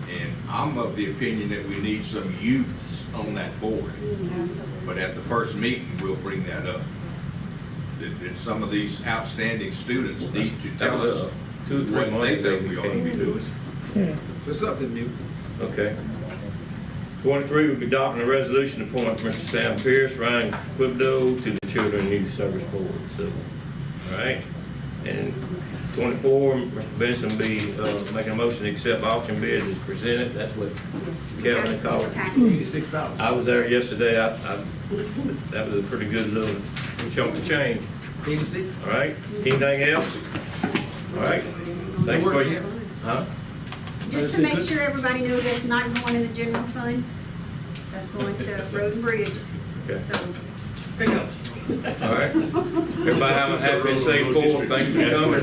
And I'm of the opinion that we need some youths on that board. But at the first meeting, we'll bring that up. That some of these outstanding students need to That tell was us 2 or 3 what months they ago think we we ought to be came to doing. us. So it's something new. Okay. 23, we'll be adopting a resolution to appoint Mr. Sam Pierce, Ryan Quibdo to the Children and Youth Service Board. So, all right. And 24, Mr. Benson will be making a motion to accept auction bids as presented. That's what Kevin called it. $86. I was there yesterday. That was a pretty good little chunk of change. 86? All right. Anything else? All right. Thanks for you. Huh? Just to make sure everybody knows that's not going in the general fund, that's going to Road and Bridge. Okay. So, All right. Everybody have a happy and safe 4th. Thank you for coming.